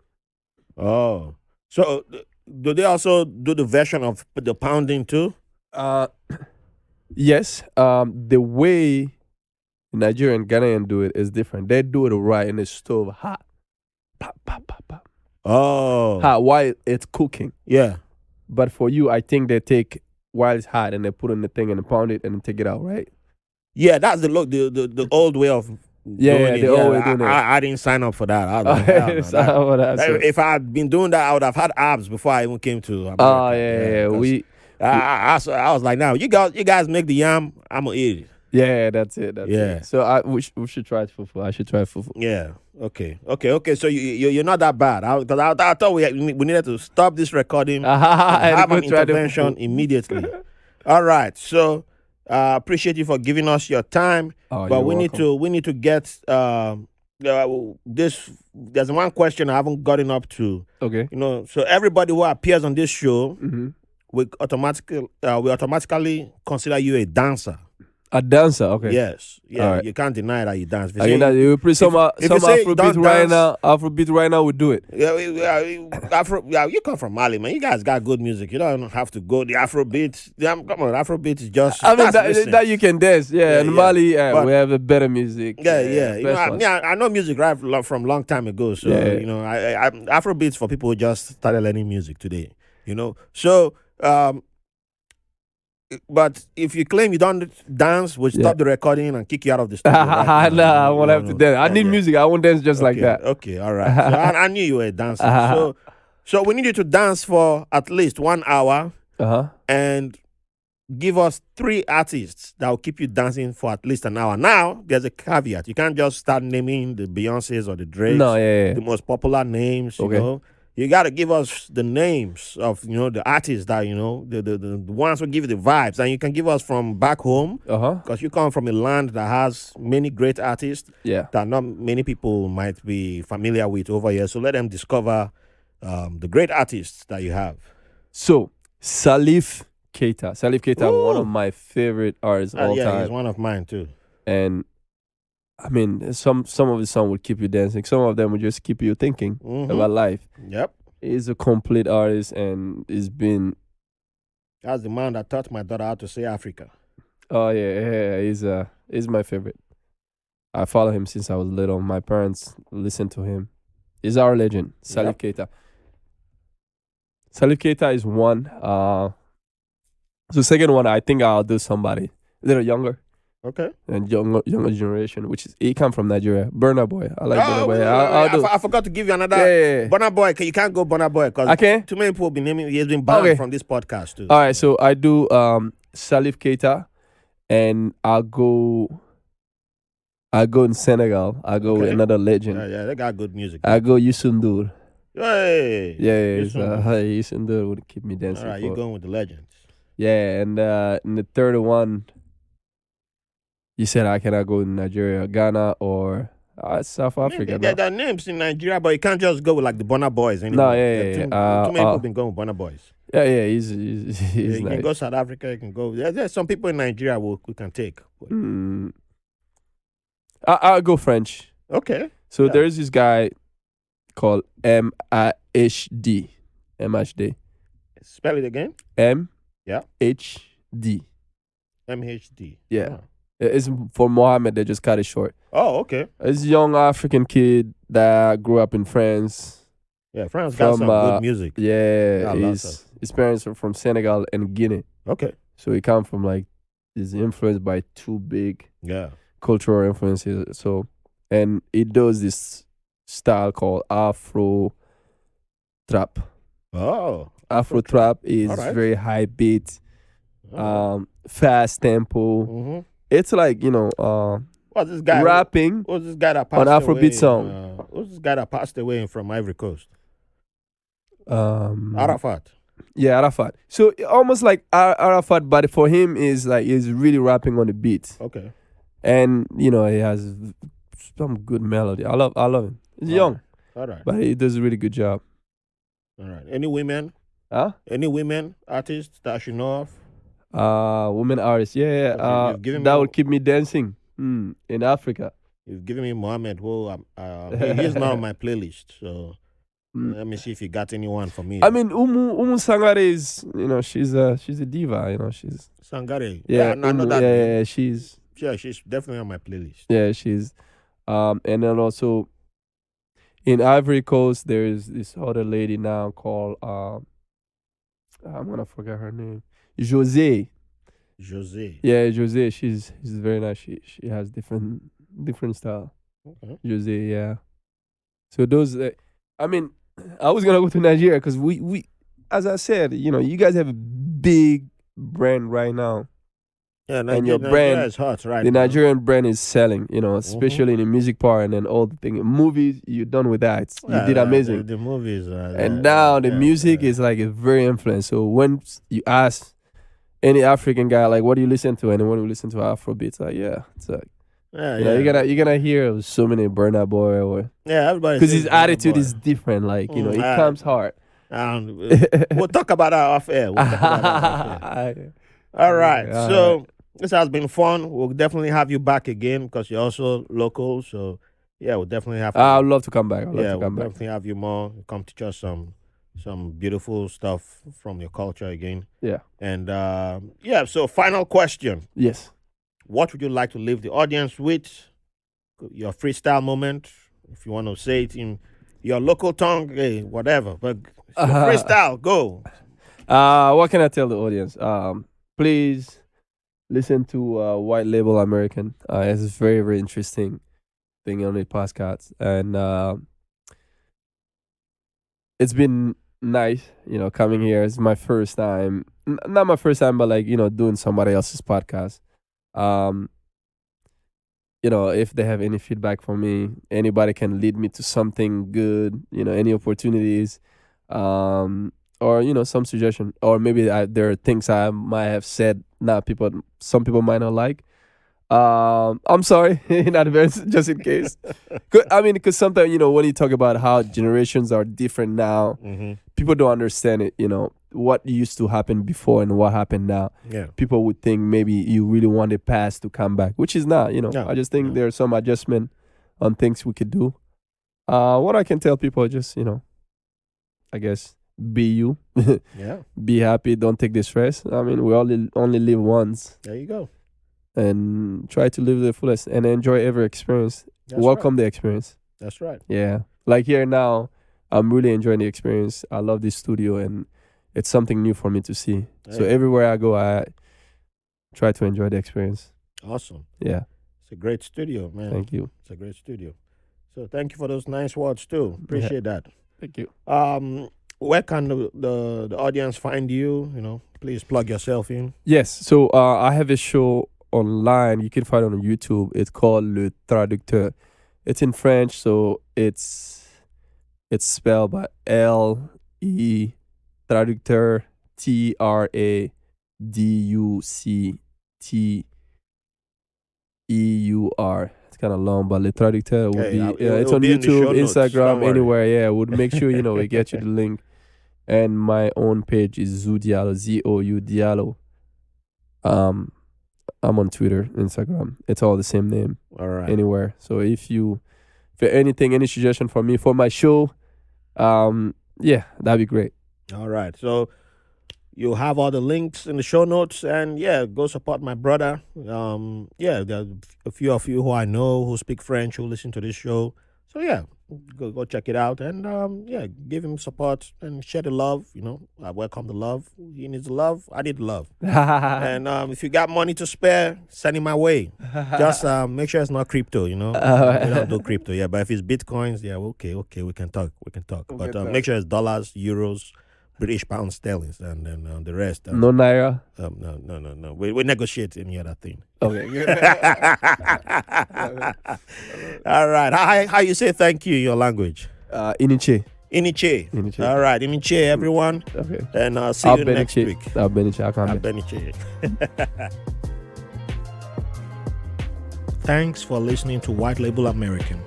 Oh. So do they also do the version of the pounding too? Yes. The way Nigerian Ghanaian do it is different. They do it right in the stove, hot, pop, pop, pop, pop, Oh. hot while it's cooking. Yeah. But for you, I think they take while it's hot and they put in the thing and pound it and then take it out, right? Yeah, that's the old way of doing it. they always doing it. I didn't sign up for that. I was like, hell no, if I had been doing that, I would have had abs before I even came to America. Oh yeah. I was like, now you guys make the yam, I'm gonna eat it. Yeah, that's it. That's Yeah. it. So we should try fufu. I should try fufu. Yeah. Okay. So you're not that bad. Because I thought we needed to stop this recording and have an intervention immediately. All right. So appreciate you for giving us your time. Oh, but we need to get this. There's one question I haven't gotten up to. Okay. So everybody who appears on this show, Mm-hmm. we automatically consider you a dancer. A dancer, okay. Yes. Yeah. Right. You can't deny that you dance. You put some Afrobeat right dance, now. Afrobeat right now would do it. Yeah, you come from Mali, man. You guys got good music. You don't have to go the Afrobeat. Come on, Afrobeat is just. I mean that you can dance. Yeah, in Mali, we have a better music. Yeah. I know music from long time ago. So Afrobeats for people who just started learning music today. So. But if you claim you don't dance, we'll stop the recording and kick you out of the studio. I won't have to dance. I need music. I won't dance just like that. Okay, all right. So I knew you were a dancer. So we need you to dance for at least 1 hour and give us 3 artists that will keep you dancing for at least an hour. Now, there's a caveat. You can't just start naming the Beyoncés or the Drakes. No, the most popular names, you know. You got to give us the names of, the artists that, the ones who give you the vibes. And you can give us from back home because you come from a land that has many great artists that not many people might be familiar with over here. So let them discover the great artists that you have. So, Salif Keita, one of my favorite artists all time. He's one of mine too. And I mean, some of his songs would keep you dancing. Some of them would just keep you thinking about life. Yep. He's a complete artist and he's been... That's the man that taught my daughter how to say Africa. Oh, yeah. He's my favorite. I follow him since I was little. My parents listen to him. He's our legend, Salif Keita. Salif Keita is one. So second one, I think I'll do somebody a little younger. Okay. And younger generation, which is he come from Nigeria. Burna Boy. I like Burna Boy. I forgot to give you another. Burna Boy. You can't go Burna Boy because too many people have been naming. He has been banned from this podcast too. All right, so I do Salif Keita, and I'll go in Senegal. I'll go with another legend. Yeah, they got good music. I go Youssou N'Dour. Hey. Yeah. Youssou N'Dour would keep me dancing. All right, you're going with the legends. Yeah, and the third one. You said I cannot go in Nigeria, Ghana, or South Africa. There are names in Nigeria, but you can't just go with like the Burna Boys anymore. No, Too many people have been going with Burna Boys. Yeah, he's you nice. can go South Africa, you can go. There's some people in Nigeria we can take. I'll go French. Okay. So there's this guy called MHD. MHD. Spell it again. MHD. MHD. Yeah. Oh. It's for Mohammed. They just cut it short. Oh, okay. It's a young African kid that grew up in France. Yeah, France got some good music. Yeah, his parents are from Senegal and Guinea. Okay. So he come from he's influenced by two big cultural influences. So, and he does this style called Afro trap. Oh. Afro trap is very high beat, fast tempo. Mm-hmm. It's like, what's this guy rapping who's this guy that passed on Afrobeat song. Who's this guy that passed away from Ivory Coast? Arafat. Yeah, Arafat. So almost like Arafat, but for him is like he's really rapping on the beat. Okay. and he has some good melody. I love him. He's young, All right. but he does a really good job. All right. Any women? Huh? Any women artists that I should know of? Women artists. Yeah. You've given That me. would keep me dancing. In Africa. You've given me Mohammed, who he's not on my playlist. So let me see if you got anyone for me. I mean, Umu Sangare is, she's a diva. She's Sangare. yeah. I know that. Yeah, she's definitely on my playlist. yeah, she's and then also in Ivory Coast there's this other lady now called I'm gonna forget her name. Jose. Jose. Yeah, Jose. She's very nice. She has different style. Okay. Jose, yeah. So those, I mean, I was gonna go to Nigeria because we, as I said, you guys have a big brand right now. Yeah, and your Nigeria brand is hot right the now. Nigerian brand is selling, especially in the music part, and then all the thing. Movies, you're done with that. You did amazing. The movies. And now the music is like very influenced. So when you ask any African guy, like, what do you listen to? And when you listen to Afrobeats, like, yeah, it's like, you're gonna hear so many Burna Boy or everybody, because his attitude is different. Like, it comes hard. We'll talk about that off air. All right. So this has been fun. We'll definitely have you back again because you're also local. So yeah, we'll definitely have. I'd love to come back. We'll definitely have you more. Come teach us some beautiful stuff from your culture again. Yeah. And so final question. Yes. What would you like to leave the audience with? Your freestyle moment. If you want to say it in your local tongue, hey, whatever. But freestyle, go. What can I tell the audience? Please listen to White Label American. It's a very, very interesting thing on the podcast. And it's been nice, coming here. It's my first time. Not my first time, but like, doing somebody else's podcast. If they have any feedback for me, anybody can lead me to something good, any opportunities, or, some suggestion, or maybe there are things I might have said some people might not like. I'm sorry in advance, just in case. Because sometimes, when you talk about how generations are different now, people don't understand it, what used to happen before and what happened now. Yeah. People would think maybe you really want the past to come back, which is not, No, I just think there's some adjustment on things we could do. What I can tell people, just, I guess, be you. Yeah. Be happy. Don't take the stress. We only live once. There you go. And try to live the fullest and enjoy every experience. Welcome the experience. That's right. Yeah. Like here now, I'm really enjoying the experience. I love this studio and it's something new for me to see. Hey. So everywhere I go, I try to enjoy the experience. Awesome. Yeah. It's a great studio, man. Thank you. It's a great studio. So thank you for those nice words too. Appreciate that. Thank you. Where can the audience find you? Please plug yourself in. Yes. So I have a show online. You can find it on YouTube. It's called Le Traducteur. It's in French, so it's spelled by L-E Traducteur, Traducteur. It's kind of long, but Le Traducteur will be. It's on YouTube, Instagram, anywhere. Yeah, would make sure we get you the link. And my own page is Zou Diallo, Zou Diallo. I'm on Twitter, Instagram. It's all the same name. All right. Anywhere. So if anything, any suggestion for me for my show, that'd be great. All right. So you'll have all the links in the show notes, and go support my brother. There are a few of you who I know who speak French who listen to this show. So go check it out, and give him support and share the love. I welcome the love. He needs the love. I need the love. And if you got money to spare, send it my way. Just make sure it's not crypto. We don't do crypto. But if it's bitcoins, okay, we can talk. But make sure it's dollars, euros, British pounds, sterling, and then the rest. No naira. No. We negotiate any other thing. Okay. All right. How you say thank you in your language? Iniche. All right, Iniche, everyone. Okay. And I'll see you next week. Beniche. Beniche. Thanks for listening to White Label American.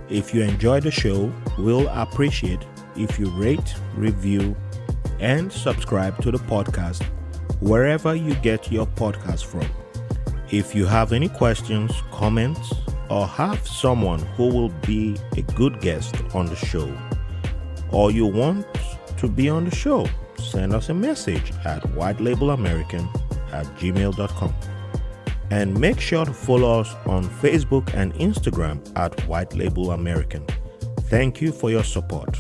If you enjoy the show, we'll appreciate if you rate, review, and subscribe to the podcast wherever you get your podcast from. If you have any questions, comments, or have someone who will be a good guest on the show, or you want to be on the show, send us a message at whitelabelamerican@gmail.com. And make sure to follow us on Facebook and Instagram at White Label American. Thank you for your support.